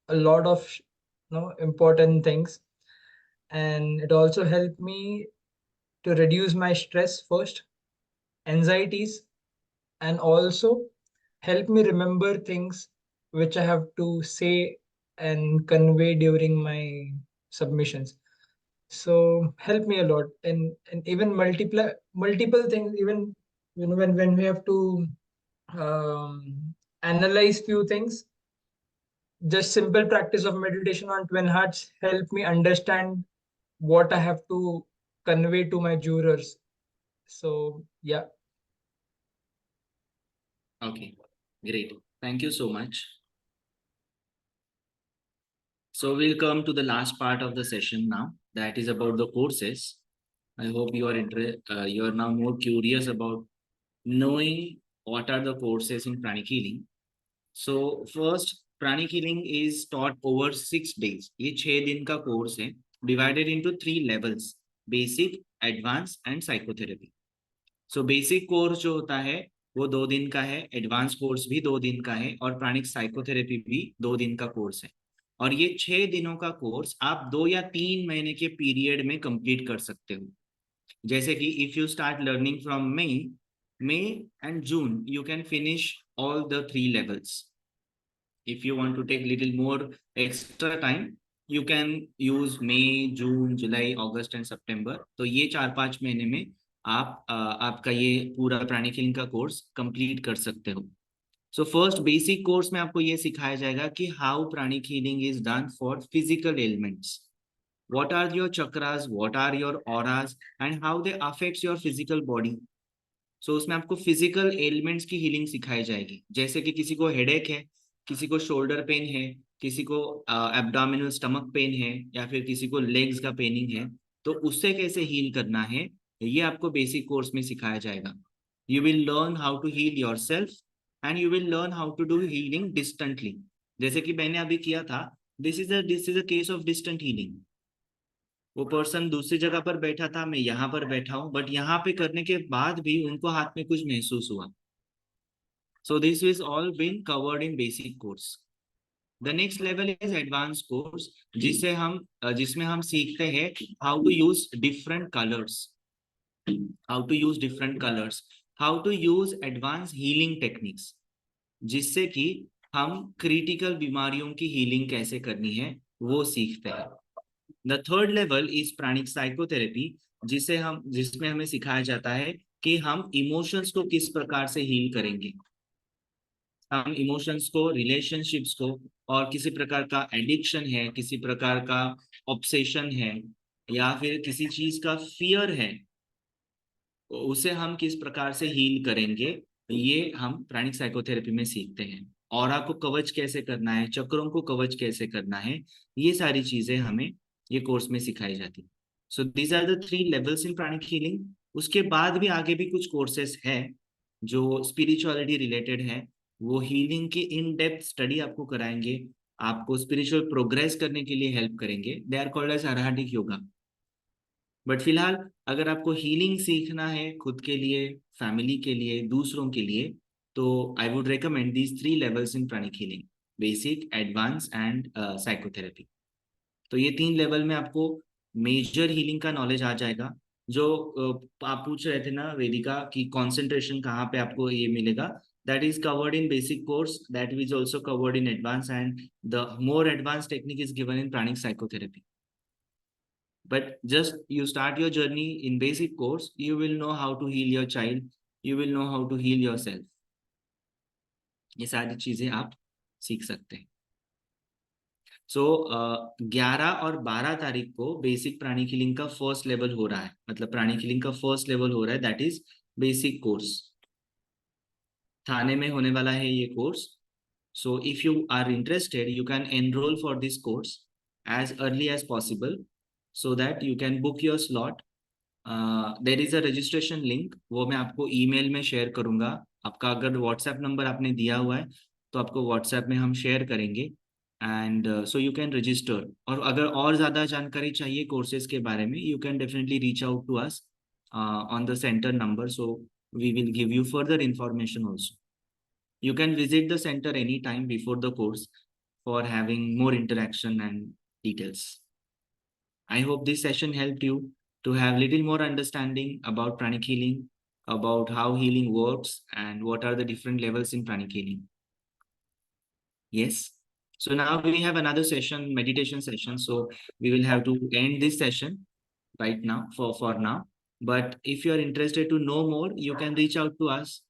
a lot of important things, and it also helped me to reduce my stress first, anxieties, and also help me remember things which I have to say and convey during my submissions. So help me a lot, and even multiple things, even when we have to analyze few things. Just simple practice of meditation on twin hearts help me understand what I have to convey to my jurors. So yeah. Okay, great. Thank you so much. So we'll come to the last part of the session now. That is about the courses. I hope you are now more curious about knowing what are the courses in pranic healing. So first, pranic healing is taught over 6 days. ये 6 दिन का कोर्स है, divided into 3 levels: basic, advanced and psychotherapy. So basic course जो होता है वो 2 दिन का है, एडवांस कोर्स भी 2 दिन का है, और प्राणिक साइकोथेरेपी भी 2 दिन का कोर्स है. और ये 6 दिनों का कोर्स आप 2 या 3 महीने के पीरियड में कंप्लीट कर सकते हो. जैसे कि if you start learning from May and June, you can finish all the 3 levels. If you want to take little more extra time, you can use May, June, July, August and September. तो ये 4-5 महीने में आप आपका ये पूरा प्राणिक हीलिंग का कोर्स कंप्लीट कर सकते हो। सो फर्स्ट बेसिक कोर्स में आपको ये सिखाया जाएगा कि how pranic healing is done for physical elements, what are your chakras, what are your auras and how they affects your physical body। so उसमें आपको फिजिकल एलिमेंट्स की हीलिंग सिखाई जाएगी, जैसे कि किसी को हेडेक है, किसी को शोल्डर पेन है, किसी को एब्डोमिनल स्टमक पेन है, या फिर किसी को लेग्स का पेनिंग है, तो उससे कैसे हील करना है ये आपको बेसिक कोर्स में सिखाया जाएगा। You will learn how to heal yourself and you will learn how to do healing distantly, जैसे कि मैंने अभी किया था। This is a case of distant healing. वो पर्सन दूसरी जगह पर बैठा था, मैं यहाँ पर बैठा हूँ, बट यहाँ पे करने के बाद भी उनको हाथ में कुछ महसूस हुआ। So this is all been covered in basic course. The next level is advance course, जिसमें हम सीखते हैं how to use different colours, how to use advance healing techniques, जिससे कि हम क्रिटिकल बीमारियों की हीलिंग कैसे करनी है वो सीखते हैं। The third level is pranic psychotherapy, जिसमें हमें सिखाया जाता है कि हम इमोशंस को किस प्रकार से हील करेंगे। हम इमोशंस को, रिलेशनशिप्स को, और किसी प्रकार का एडिक्शन है, किसी प्रकार का ऑब्सेशन है, या फिर किसी चीज का फियर है, उसे हम किस प्रकार से हील करेंगे, ये हम प्राणिक साइकोथेरेपी में सीखते हैं। ऑरा को कवच कैसे करना है, चक्रों को कवच कैसे करना है, ये सारी चीजें हमें ये कोर्स में सिखाई जाती। So these are the 3 levels in pranic healing. उसके बाद भी आगे भी कुछ कोर्सेस है जो स्पिरिचुअलिटी रिलेटेड है, वो हीलिंग की इन डेप्थ स्टडी आपको कराएंगे, आपको स्पिरिचुअल प्रोग्रेस करने के लिए हेल्प करेंगे। They are called as Arhatic yoga. But फिलहाल अगर आपको हीलिंग सीखना है खुद के लिए, फैमिली के लिए, दूसरों के लिए, तो I would recommend these 3 levels in pranic healing, basic, advance and psychotherapy. तो ये 3 लेवल में आपको मेजर हीलिंग का नॉलेज आ जाएगा। जो आप पूछ रहे थे ना वेदिका कि कंसंट्रेशन कहाँ पे आपको ये मिलेगा, that is covered in basic course, that is also covered in advance, and the more advance technique is given in pranic psychotherapy. But just you start your journey in basic course, you will know how to heal your child, you will know how to heal yourself। ये सारी चीजें आप सीख सकते हैं। सो 11 और 12 तारीख को बेसिक प्राणिक हीलिंग का फर्स्ट लेवल हो रहा है, मतलब प्राणिक हीलिंग का फर्स्ट लेवल हो रहा है, that is basic course. Thane में होने वाला है ये course. So if you are interested, you can enroll for this course as early as possible so that you can book your slot। There is a registration link, वो मैं आपको ईमेल में शेयर करूंगा। आपका अगर व्हाट्सएप नंबर आपने दिया हुआ है तो आपको व्हाट्सएप में हम शेयर करेंगे, and so you can register. और अगर और ज़्यादा जानकारी चाहिए कोर्सेज के बारे में, you can definitely reach out to us on the centre number, so we will give you further information also. You can visit the center anytime before the course for having more interaction and details. I hope this session helped you to have little more understanding about pranic healing, about how healing works, and what are the different levels in pranic healing. Yes. So now we have another session, meditation session. So we will have to end this session right now for now. But if you are interested to know more, you can reach out to us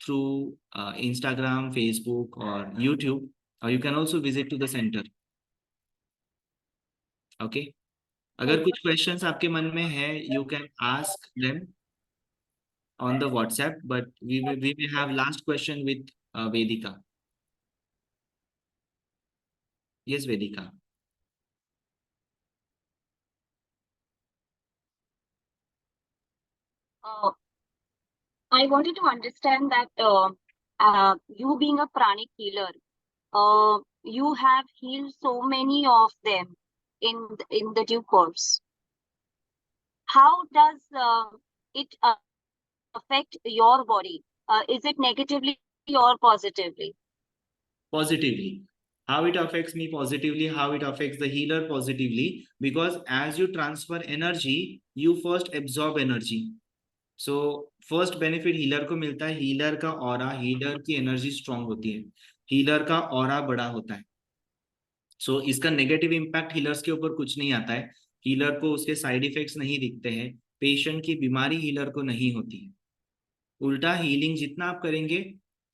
through Instagram, Facebook, or YouTube, or you can also visit to the center. Okay. अगर कुछ questions आपके मन में है, you can ask them on the WhatsApp, but we may have last question with Vedika. Yes, Vedika. I wanted to understand that you being a pranic healer, you have healed so many of them in the due course. How does it affect your body? Is it negatively or positively? Positively. How it affects me positively, how it affects the healer positively, because as you transfer energy, you first absorb energy. So first benefit healer को मिलता है, हीलर का ऑरा, हीलर की एनर्जी स्ट्रांग होती है, हीलर का ऑरा बड़ा होता है। सो इसका नेगेटिव इम्पैक्ट हीलर्स के ऊपर कुछ नहीं आता है, हीलर को उसके साइड इफेक्ट्स नहीं दिखते हैं, पेशेंट की बीमारी हीलर को नहीं होती है। उल्टा हीलिंग जितना आप करेंगे,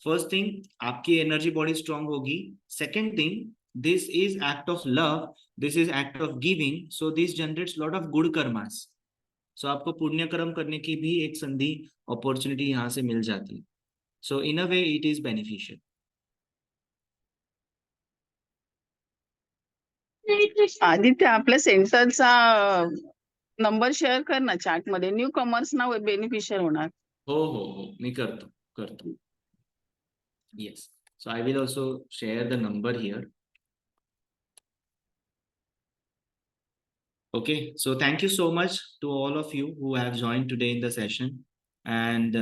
फर्स्ट थिंग आपकी एनर्जी बॉडी स्ट्रांग होगी, second thing this is act of love, this is act of giving, so this generates lot of good karmas. सो आपको पुण्य कर्म करने की भी एक संधि अपॉर्चुनिटी यहाँ से मिल जाती है। So in a way it is beneficial. Aditya, आपल्या सेंटरचा नंबर शेअर कर ना चॅट मध्ये, न्यू कमर्स ना बेनिफिशियल होणार. हो मी करतो yes. So I will also share the number here. Okay, so thank you so much to all of you who have joined today in the session. And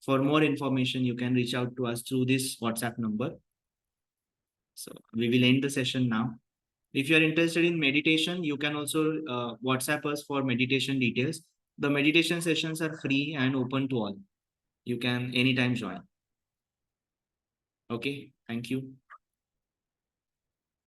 for more information, you can reach out to us through this WhatsApp number. So we will end the session now. If you are interested in meditation, you can also WhatsApp us for meditation details. The meditation sessions are free and open to all. You can anytime join. Okay, thank you.